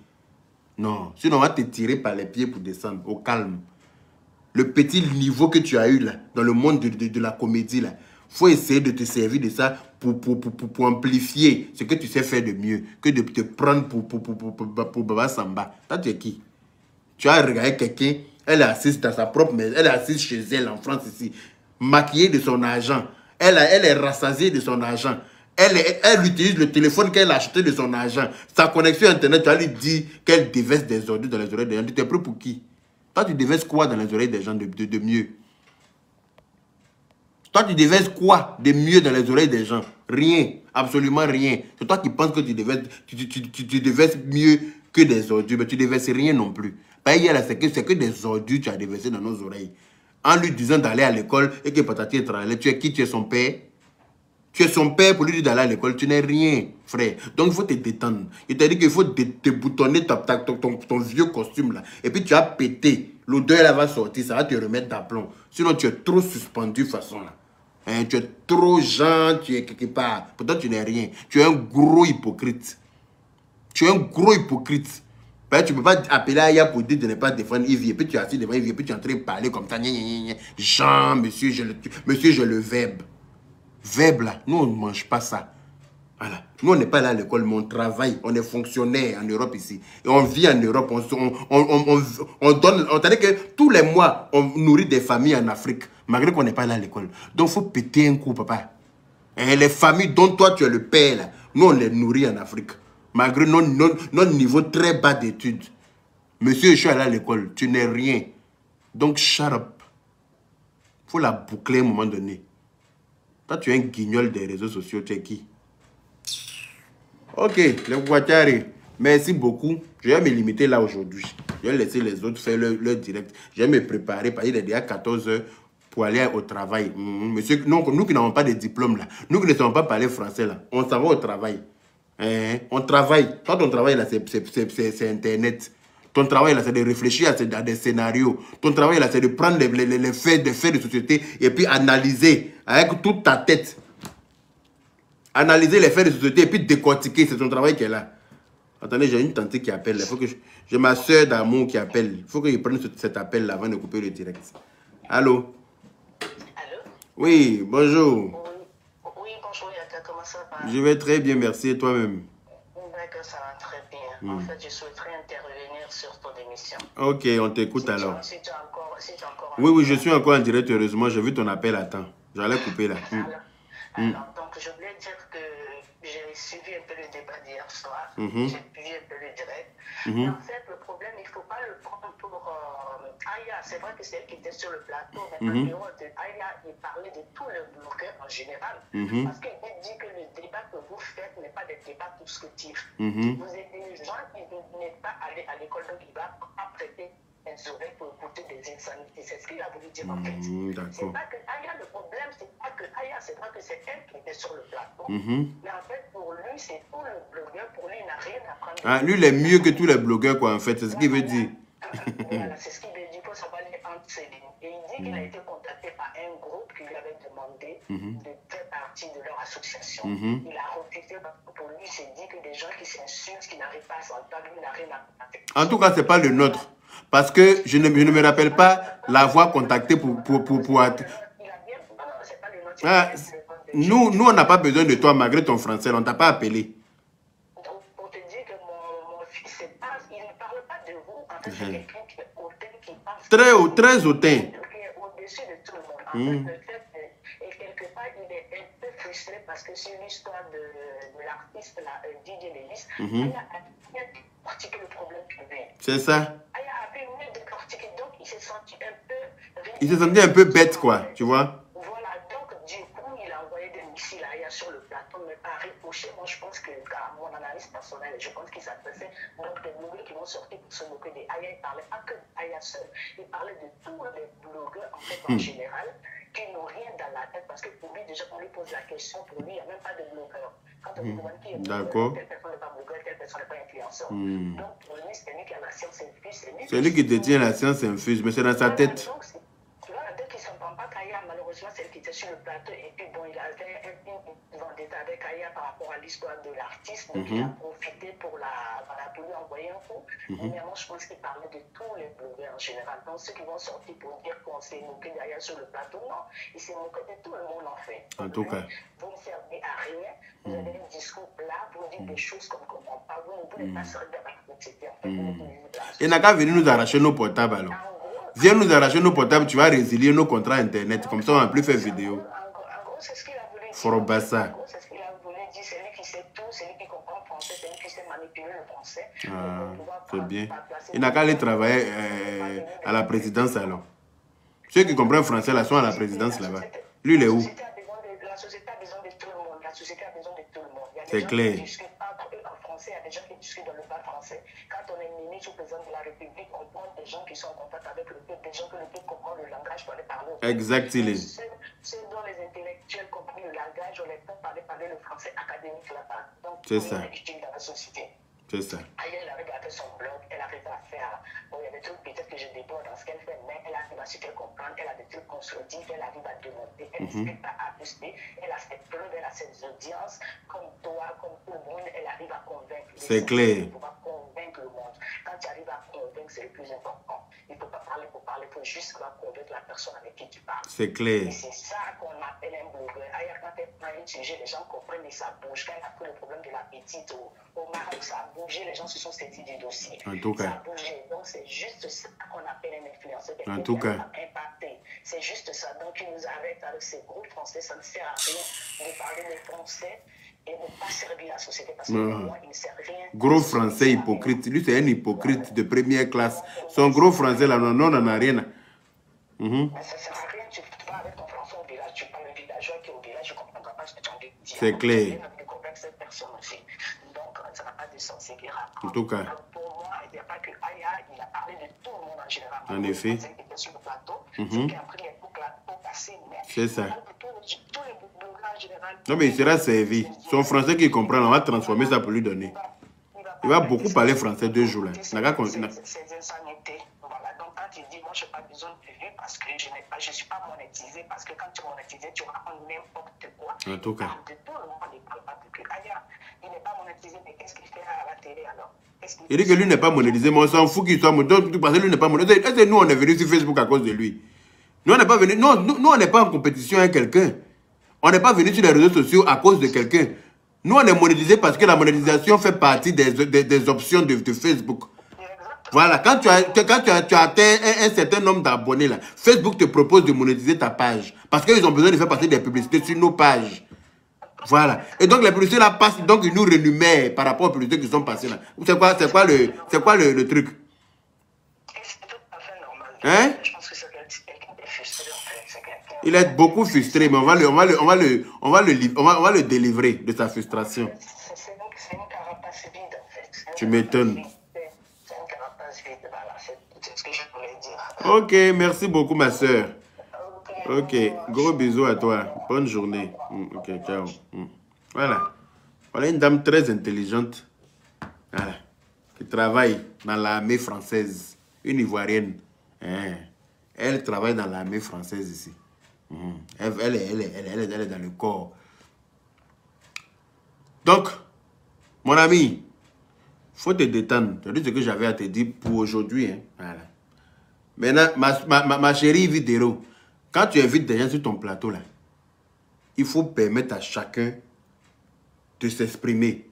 Non, sinon on va te tirer par les pieds pour descendre, au calme. Le petit niveau que tu as eu là, dans le monde de la comédie là, il faut essayer de te servir de ça pour amplifier ce que tu sais faire de mieux, que de te prendre pour Baba Samba. Toi, tu es qui? Tu as regardé quelqu'un, elle est assise dans sa propre maison, elle est assise chez elle en France ici, maquillée de son argent. Elle est rassasiée de son argent. Elle utilise le téléphone qu'elle a acheté de son argent. Sa connexion Internet, tu vas lui dire qu'elle déverse des ordures dans les oreilles des gens. Tu t'es pris pour qui? Toi, tu déverses quoi dans les oreilles des gens de mieux? Toi, tu déverses quoi de mieux dans les oreilles des gens? Rien. Absolument rien. C'est toi qui penses que tu déverses mieux que des ordures. Mais tu ne déverses rien non plus. C'est que des ordures que tu as déversées dans nos oreilles. En lui disant d'aller à l'école et que patati est allé, tu es qui? Tu es son père? Tu es son père pour lui dire d'aller à l'école. Tu n'es rien, frère. Donc, il faut te détendre. Il t'a dit qu'il faut te boutonner ton vieux costume là. Et puis, tu as pété. L'odeur là va sortir. Ça va te remettre d'aplomb. Sinon, tu es trop suspendu façon là. Hein, tu es trop gentil, tu es quelque part. Pourtant, tu n'es rien. Tu es un gros hypocrite. Tu es un gros hypocrite. Tu ne peux pas appeler Aya pour dire de ne pas défendre Yves. Et puis tu es assis devant Yves. Et puis tu es en train de parler comme ça. Jean, monsieur, j'ai le verbe. Verbe là, nous on ne mange pas ça. Voilà. Nous on n'est pas là à l'école, mais on travaille. On est fonctionnaire en Europe ici. Et on vit en Europe. On donne. On t'a dit que tous les mois, on nourrit des familles en Afrique. Malgré qu'on n'est pas là à l'école. Donc il faut péter un coup, papa. Et les familles dont toi tu es le père là, nous on les nourrit en Afrique. Malgré notre niveau très bas d'études. Monsieur, je suis allé à l'école. Tu n'es rien. Donc, shut up. Il faut la boucler à un moment donné. Toi, tu es un guignol des réseaux sociaux. Tu es qui? Ok, les Guatari. Merci beaucoup. Je vais me limiter là aujourd'hui. Je vais laisser les autres faire leur direct. Je vais me préparer, parce qu'il est déjà 14 h pour aller au travail. Monsieur, nous qui n'avons pas de diplôme, là, nous qui ne savons pas parler français, là, on s'en va au travail. On travaille. Quand on travaille, là, c'est Internet. Ton travail, là, c'est de réfléchir à des scénarios. Ton travail, là, c'est de prendre les faits de société et puis analyser avec toute ta tête. Analyser les faits de société et puis décortiquer. C'est ton travail qui est là. Attendez, j'ai une tante qui appelle. Il faut que j'ai ma soeur d'amour qui appelle. Il faut que je prenne cet appel là avant de couper le direct. Allô? Allô? Oui, bonjour. Oui, bonjour Yaka, comment ça va? Je vais très bien, merci. Et toi-même? D'accord, ça va très bien. En fait, je souhaiterais intervenir sur ton émission. Ok, on t'écoute alors. Si tu es encore Oui, je suis encore en direct, heureusement. J'ai vu ton appel à temps. J'allais couper là. Alors, donc, je voulais dire que j'ai suivi un peu le débat d'hier soir. J'ai suivi un peu le direct. Mais en fait, le problème, il ne faut pas le prendre pour Aya. C'est vrai que c'est elle qui était sur le plateau, mais en dehors de Aya, il parlait de tous les blogueurs en général. Parce qu'il dit que le débat que vous faites n'est pas des débats constructifs. Vous êtes des gens qui n'êtes pas allés à l'école, donc il va apprêter un oreille pour écouter des insanités. C'est ce qu'il a voulu dire en fait. C'est pas que Aya, le problème, c'est pas que Aya, c'est vrai que c'est elle qui était sur le plateau. Mais en fait, pour lui, c'est tout le blogueur, pour lui, il n'a rien à prendre. Ah, lui, il est mieux que tous les blogueurs, quoi, en fait. C'est ce qu'il veut dire. Voilà, c'est ce qu'il veut dire. Il faut savoir les entre ses lignes. Et il dit qu'il a été contacté par un groupe qui lui avait demandé de faire partie de leur association. Il a refusé parce que pour lui, c'est dit que des gens qui s'insultent, qui n'arrivent pas à s'entendre, lui n'a rien à contacter. En tout cas, ce n'est pas le nôtre. Parce que je ne me rappelle pas l'avoir contacté pour... Ah, nous, on n'a pas besoin de toi, malgré ton français. On ne t'a pas appelé. Donc, pour te dire que mon fils, il ne parle pas de vous. En fait, c'est quelqu'un qui est hautain, qui pense... Très hautain. Qui est au-dessus de tout le monde. En fait, le fait, et quelque part, il est un peu frustré parce que c'est l'histoire de l'artiste, Didier Lévis. Il a bien décortiqué le problème privé. C'est ça. Il a bien décortiqué, donc il s'est senti un peu... Il s'est senti un peu bête, quoi, tu vois. Voilà, donc du coup, il a envoyé des missiles à Aya sur le plateau, mais pas ripoché. Moi, je pense que, à mon analyse personnelle, je pense qu'il s'adressait donc des blogueurs qui vont sortir pour se moquer des Aya. Il parlait pas que d'Aya seul, il parlait de tous les blogueurs, en fait, en général, qui n'ont rien dans la tête, parce que pour lui, déjà, on lui pose la question, pour lui, il n'y a même pas de blogueur. Quand on lui demande qui est blogueur, telle personne n'est pas blogueur, telle personne n'est pas influenceur. Donc, pour lui, c'est lui qui a la science infuse. C'est lui qui détient la science infuse, mais c'est dans sa tête. Voilà, dès qu'il ne s'entend pas qu'Aya, malheureusement, celle qui était sur le plateau, et puis bon, il avait une vendetta avec Aya par rapport à l'histoire de l'artiste, donc il a profité pour lui envoyer un coup. Mais moi, je pense qu'il parlait de tous les blogueurs en général. Donc, ceux qui vont sortir pour dire qu'on s'est moqué d'Aya sur le plateau, non, il s'est moqué de tout le monde en fait. En tout cas. Vous ne servez à rien, vous avez un discours plat, vous dites des choses qu'on ne comprend pas, vous ne voulez pas servir à la société. En fait, il n'a qu'à venir nous arracher nos portables alors. Viens nous arracher nos portables, tu vas résilier nos contrats internet. Comme ça, on ne va plus faire vidéo. En gros, c'est ce qu'il a voulu dire. Forobassa. En gros, c'est ce qu'il a voulu dire. C'est lui qui sait tout, c'est lui qui comprend le français, c'est lui qui sait manipuler le français. C'est bien. Il n'a qu'à aller travailler à la présidence alors. Ceux qui comprennent français là sont à la présidence là-bas. Lui, il est où? La société a besoin de tout le monde. La société a besoin de tout le monde. C'est clair. Il y a des gens qui discutent entre eux en français, il y a des gens qui discutent dans le bas français. Quand on est ministre ou président de la République, on prend des gens qui sont en contact avec le peuple, des gens que le peuple comprend le langage pour aller parler. Exactement. Ceux dont les intellectuels comprennent le langage, on les fait parler le français académique là-bas. Donc, c'est ça. On est utile dans la société. C'est ça. Ailleurs, elle a regardé son blog, elle arrive à faire. Bon, il y a des trucs peut-être que je déborde dans ce qu'elle fait, mais elle arrive à se faire comprendre, elle a des trucs constructifs, elle arrive à démonter, elle discute pas A plus B, elle a ses preuves, elle a ses audiences, comme toi, comme tout le monde, elle arrive à convaincre. C'est clair. Il faut pas convaincre le monde. Quand tu arrives à convaincre, c'est le plus important. Il ne faut pas parler pour parler, il faut juste convaincre la personne avec qui tu parles. C'est clair. Et c'est ça qu'on appelle un blogueur. Ailleurs, quand elle prend un sujet, les gens comprennent et ça bouge. Quand elle a pris le problème de l'appétit au Maroc, ça a bougé, les gens se sont saisis du dossier. En tout cas. Ça a bougé. Donc, c'est juste ça qu'on appelle un influenceur. En tout cas. Impacté. C'est juste ça. Donc, il nous arrête avec ces groupes français. Ça ne sert à rien de parler des Français et de ne pas servir la société parce que moi, il ne sert rien. Gros français hypocrite. Lui, c'est un hypocrite de première classe. Son gros français, là, non, on n'en a rien. Mais ça ne sert à rien. Tu vas avec ton français au village, tu parles un villageois qui est au village, je ne comprendrai pas ce que tu as dit. C'est clair. Cette personne aussi. Donc, ça n'a pas de sens. C'est que indésirable. En tout cas. Donc, pour moi, il n'y a pas que Aya, il a parlé de tout le monde en général. En effet. C'est qui était sur le plateau, c'est qui a pris les boucles pour passer. C'est ça. Tous les boucles en général. Non, mais il sera servi. Son français qu'il comprend, on va transformer ça pour lui donner. Il va beaucoup parler français 2 jours là. C'est des insanités. Voilà. Donc quand il dit, moi je n'ai pas besoin de vues parce que je ne suis pas monétisé, parce que quand tu es monétisé, tu racontes n'importe quoi. En tout cas. De tout le monde, il ne parle pas de plus. Aya, il n'est pas monétisé, mais qu'est-ce qu'il fait à la télé alors? Il dit que lui n'est pas monétisé, mais on s'en fout qu'il soit monétisé parce que lui n'est pas monétisé. Est-ce que nous on est venus sur Facebook à cause de lui? Nous on n'est pas venus, nous on n'est pas en compétition avec quelqu'un. On n'est pas venu sur les réseaux sociaux à cause de quelqu'un. Nous, on est monétisé parce que la monétisation fait partie des options de Facebook. Voilà, quand tu as atteint un certain nombre d'abonnés, là, Facebook te propose de monétiser ta page. Parce qu'ils ont besoin de faire passer des publicités sur nos pages. Voilà. Et donc, les publicités là passent, donc ils nous rémunèrent par rapport aux publicités qui sont passées là. C'est quoi le truc? C'est tout à fait normal. Hein? Je pense que c'est quelqu'un qui est frustré en fait. Il est beaucoup frustré, mais on va le délivrer de sa frustration. C'est une carapace vide en fait. Tu m'étonnes. C'est une carapace vide, voilà. C'est ce que je voulais dire. Ok, merci beaucoup ma soeur. Ok, gros bisous à toi. Bonne journée. Ok, ciao. Voilà. Voilà une dame très intelligente. Voilà. Qui travaille dans l'armée française. Une Ivoirienne. Elle travaille dans l'armée française ici. Elle est dans le corps. Donc, mon ami, faut te détendre. Tu as dit ce que j'avais à te dire pour aujourd'hui. Hein? Voilà. Maintenant, ma chérie Vidéro, quand tu invites des gens sur ton plateau, là, il faut permettre à chacun de s'exprimer.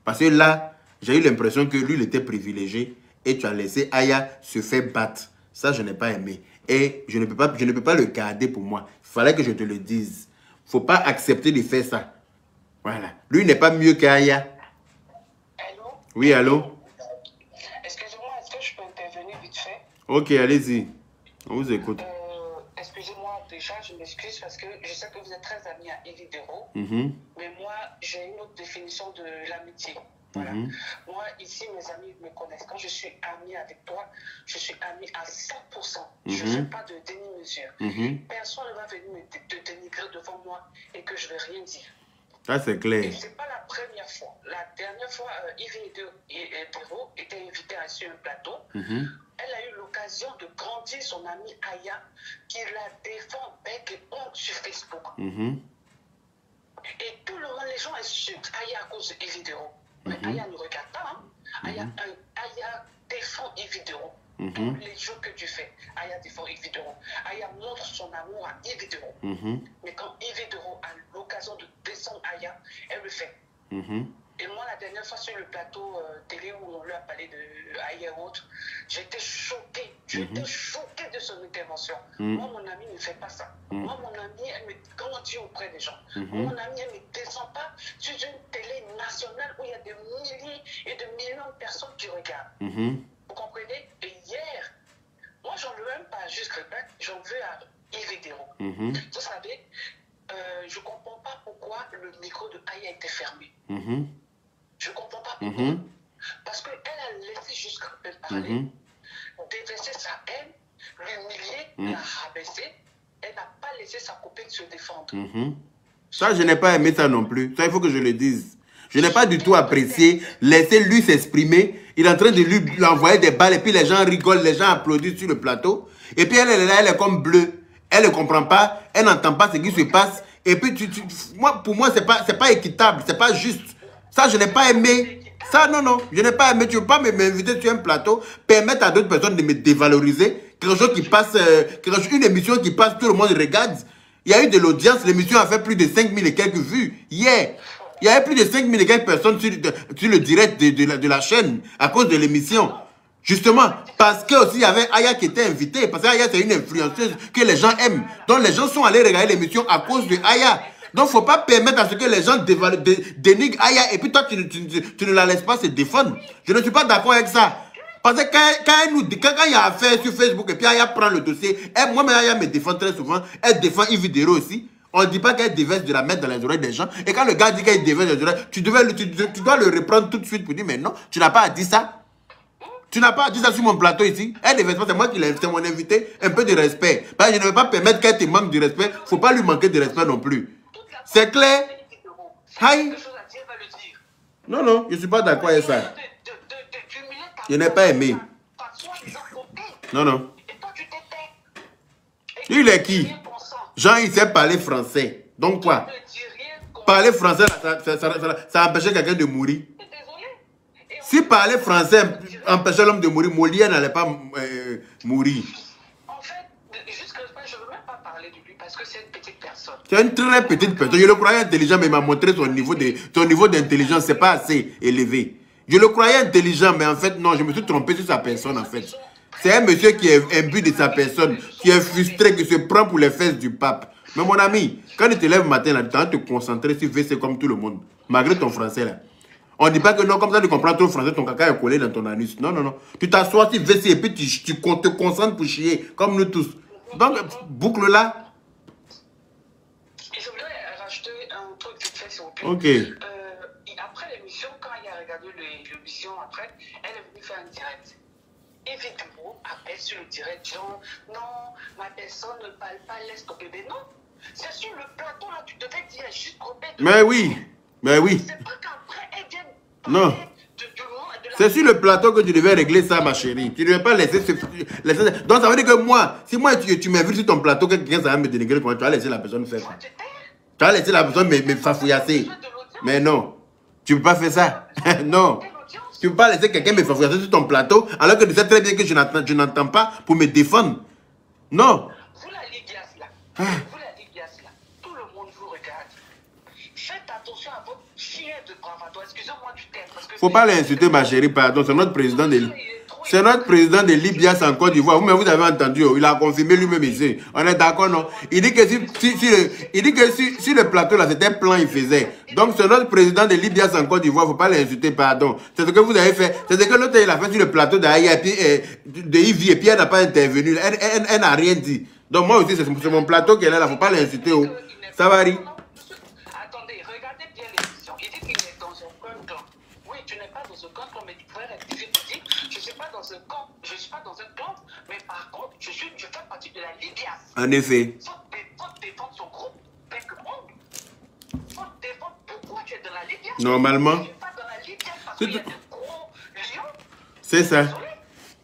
Parce que là, j'ai eu l'impression que lui, il était privilégié et tu as laissé Aya se faire battre. Ça, je n'ai pas aimé. Et je ne peux pas le garder pour moi. Il fallait que je te le dise. Il ne faut pas accepter de faire ça. Voilà. Lui n'est pas mieux qu'Aya. Allô? Oui, allô? Excusez-moi, est-ce que je peux intervenir vite fait? Ok, allez-y. On vous écoute. Excusez-moi, déjà, je m'excuse parce que je sais que vous êtes très ami à Yves Dero. Mais moi, j'ai une autre définition de l'amitié. Voilà. Moi, ici, mes amis me connaissent. Quand je suis ami avec toi, je suis ami à 100%. Je ne fais pas de déni-mesure. Personne ne va venir te dénigrer devant moi et que je ne vais rien dire. Ça, c'est clair. Et ce n'est pas la première fois. La dernière fois, Yves Dero était invité sur un plateau. Elle a eu l'occasion de grandir son amie Aya, qui la défend bec et ongle sur Facebook. Et tout le monde, les gens insultent Aya à cause de Yves Dero. Mais Aya ne regarde pas. Hein? Aya défend Yves Dero. Tous les jours que tu fais, Aya défend Yves Dero. Aya montre son amour à Yves Dero. Mais quand Yves Dero a l'occasion de descendre Aya, elle le fait. Et moi, la dernière fois sur le plateau télé où on lui a parlé de Aya et autres, j'étais choquée. J'étais choquée de son intervention. Moi, mon ami ne fait pas ça. Moi, mon ami, elle me grandit auprès des gens. Mon ami, elle ne descend pas sur une télé nationale où il y a des milliers et de millions de personnes qui regardent. Vous comprenez? Et hier, moi, j'en veux même pas à Juste Répète, j'en veux à Yves Dero. Vous savez, je ne comprends pas pourquoi le micro de Aya était fermé. Je ne comprends pas pourquoi. Parce qu'elle a laissé Juste Répète parler, déverser sa haine, l'humilier, la rabaisser. Elle n'a pas laissé sa copine se défendre. Ça, je n'ai pas aimé ça non plus. Ça, il faut que je le dise. Je n'ai pas du tout apprécié. Laissez lui s'exprimer. Il est en train de lui envoyer des balles et puis les gens rigolent, les gens applaudissent sur le plateau. Et puis elle est là, elle est comme bleue. Elle ne comprend pas, elle n'entend pas ce qui se passe. Et puis, pour moi, ce n'est pas équitable, ce n'est pas juste. Ça, je n'ai pas aimé. Ça, non, je n'ai pas aimé. Tu ne veux pas m'inviter sur un plateau, permettre à d'autres personnes de me dévaloriser. Quelque chose qui passe, une émission qui passe, tout le monde regarde. Il y a eu de l'audience, l'émission a fait plus de 5000 et quelques vues. Hier, il y avait plus de 5000 et quelques personnes sur le direct de la chaîne à cause de l'émission. Justement, parce que aussi il y avait Aya qui était invitée, parce que Aya c'est une influenceuse que les gens aiment. Donc les gens sont allés regarder l'émission à cause de Aya. Donc il ne faut pas permettre à ce que les gens dénigrent Aya et puis toi tu ne la laisses pas se défendre. Je ne suis pas d'accord avec ça. Parce que quand il y a affaire sur Facebook et puis Aya prend le dossier, moi-même Aya me défend très souvent, elle défend Yves Dero aussi. On ne dit pas qu'elle déverse de la mettre dans les oreilles des gens. Et quand le gars dit qu'elle déverse des oreilles, tu dois le reprendre tout de suite pour dire, mais non, tu n'as pas à dire ça. Tu n'as pas à dire ça sur mon plateau ici. Elle déverse pas, c'est moi qui l'ai invité, mon invité. Un peu de respect. Parce que je ne vais pas permettre qu'elle te manque de respect. Il ne faut pas lui manquer de respect non plus. C'est clair? Aïe. Non, non, je ne suis pas d'accord avec ça. Je n'ai pas aimé. Non, non. Il est qui? Jean, il sait parler français. Donc quoi? Parler français, ça empêchait quelqu'un de mourir. Si parler français empêchait l'homme de mourir, Molière n'allait pas mourir. En fait, jusqu'à ce point, je ne veux même pas parler de lui parce que c'est une petite personne. C'est une très petite personne. Je le croyais intelligent, mais il m'a montré son niveau d'intelligence. Ce n'est pas assez élevé. Je le croyais intelligent, mais en fait, non, je me suis trompé sur sa personne, en fait. C'est un monsieur qui est imbu de sa personne, qui est frustré, qui se prend pour les fesses du pape. Mais mon ami, quand tu te lèves le matin, là, tu dois te concentrer sur VC comme tout le monde, malgré ton français, là. On ne dit pas que non, comme ça, tu comprends trop le français, ton caca est collé dans ton anus. Non, non, non. Tu t'assois sur VC et puis tu te concentres pour chier, comme nous tous. Donc, boucle là. Et je voudrais rajouter un truc vite fait, s'il vous plaît. Ok. Après l'émission, quand il a regardé l'émission après, elle est venue faire un direct. Évidemment, appelle sur le direct, genre, non, ma personne ne parle pas, laisse ton bébé. Non, c'est sur le plateau là, tu devais dire juste Robert. Mais oui, mais oui. C'est pas qu'après, elle vient non. C'est sur le plateau que tu devais régler ça, ma chérie. Tu ne devais pas laisser. Donc ça veut dire que moi, si moi tu m'invites sur ton plateau, que quelqu'un va me dénigrer, tu vas laisser la personne faire ça. Tu vas laisser la personne me fafouillasser. Mais non, tu ne peux pas faire ça. Non. Tu ne peux pas laisser quelqu'un me fafouillasser sur ton plateau alors que tu sais très bien que je n'entends pas pour me défendre. Non. Vous la Ligias là, vous la Ligias là, tout le monde vous regarde. Faites attention à votre chien de bravado. Excusez-moi du terme. Faut pas l'insulter, ma chérie, pardon. C'est notre président de C'est notre président de Libias en Côte d'Ivoire. Vous-même, vous avez entendu, il a confirmé lui-même ici. On est d'accord, non? Il dit que si le plateau là, c'était plan, il faisait. Donc, c'est notre président de Libias en Côte d'Ivoire. Il ne faut pas l'insulter, pardon. C'est ce que vous avez fait. C'est ce que l'autre, il a fait sur le plateau de Ivy, et puis elle n'a pas intervenu. Elle n'a rien dit. Donc, moi aussi, c'est mon plateau qu'elle est là. Il ne faut pas l'insulter. Oh. Ça va, Ri? Attendez, regardez bien l'émission. Il dit qu'il est dans un clan. Oui, tu n'es pas dans un clan, mais tu pourrais rectifier. Tu dis, je ne suis pas dans un camp, je ne suis pas dans un clan, mais par contre, je fais partie de la Libias. En effet. Faut défendre son groupe, avec le monde. Faut défendre pourquoi tu es dans la Libias. Normalement. Tu n'es pas dans la Libias parce qu'il y a de gros lions. C'est ça.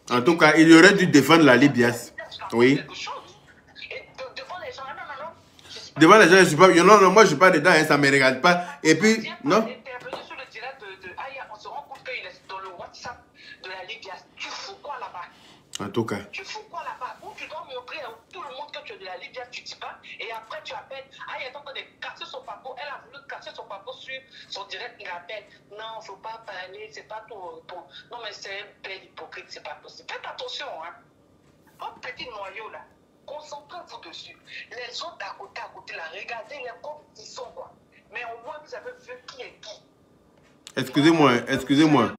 En tout cas, il aurait dû défendre la Libias. Oui. Devant les gens, je suis pas. Non, non, moi je suis pas dedans, hein, ça ne me regarde pas. Et puis, non. Sur le direct de Aya, on se rend compte qu'il est dans le WhatsApp de la Libias. Tu fous quoi là-bas? En tout cas. Tu fous quoi là-bas? Où tu dois montrer à tout le monde que tu es de la Libias, tu dis pas. Et après tu appelles. Aya est en train de casser son papo. Elle a voulu casser son papo sur son direct. Il appelle. Non, il ne faut pas parler, c'est pas ton. Non, mais c'est un bel hypocrite, c'est pas possible. Faites attention, hein. Un petit noyau là. Concentrez-vous dessus. Les autres à côté, là, regardez les comme ils sont, quoi. Mais au moins, vous avez vu qui est qui. Excusez-moi, excusez-moi.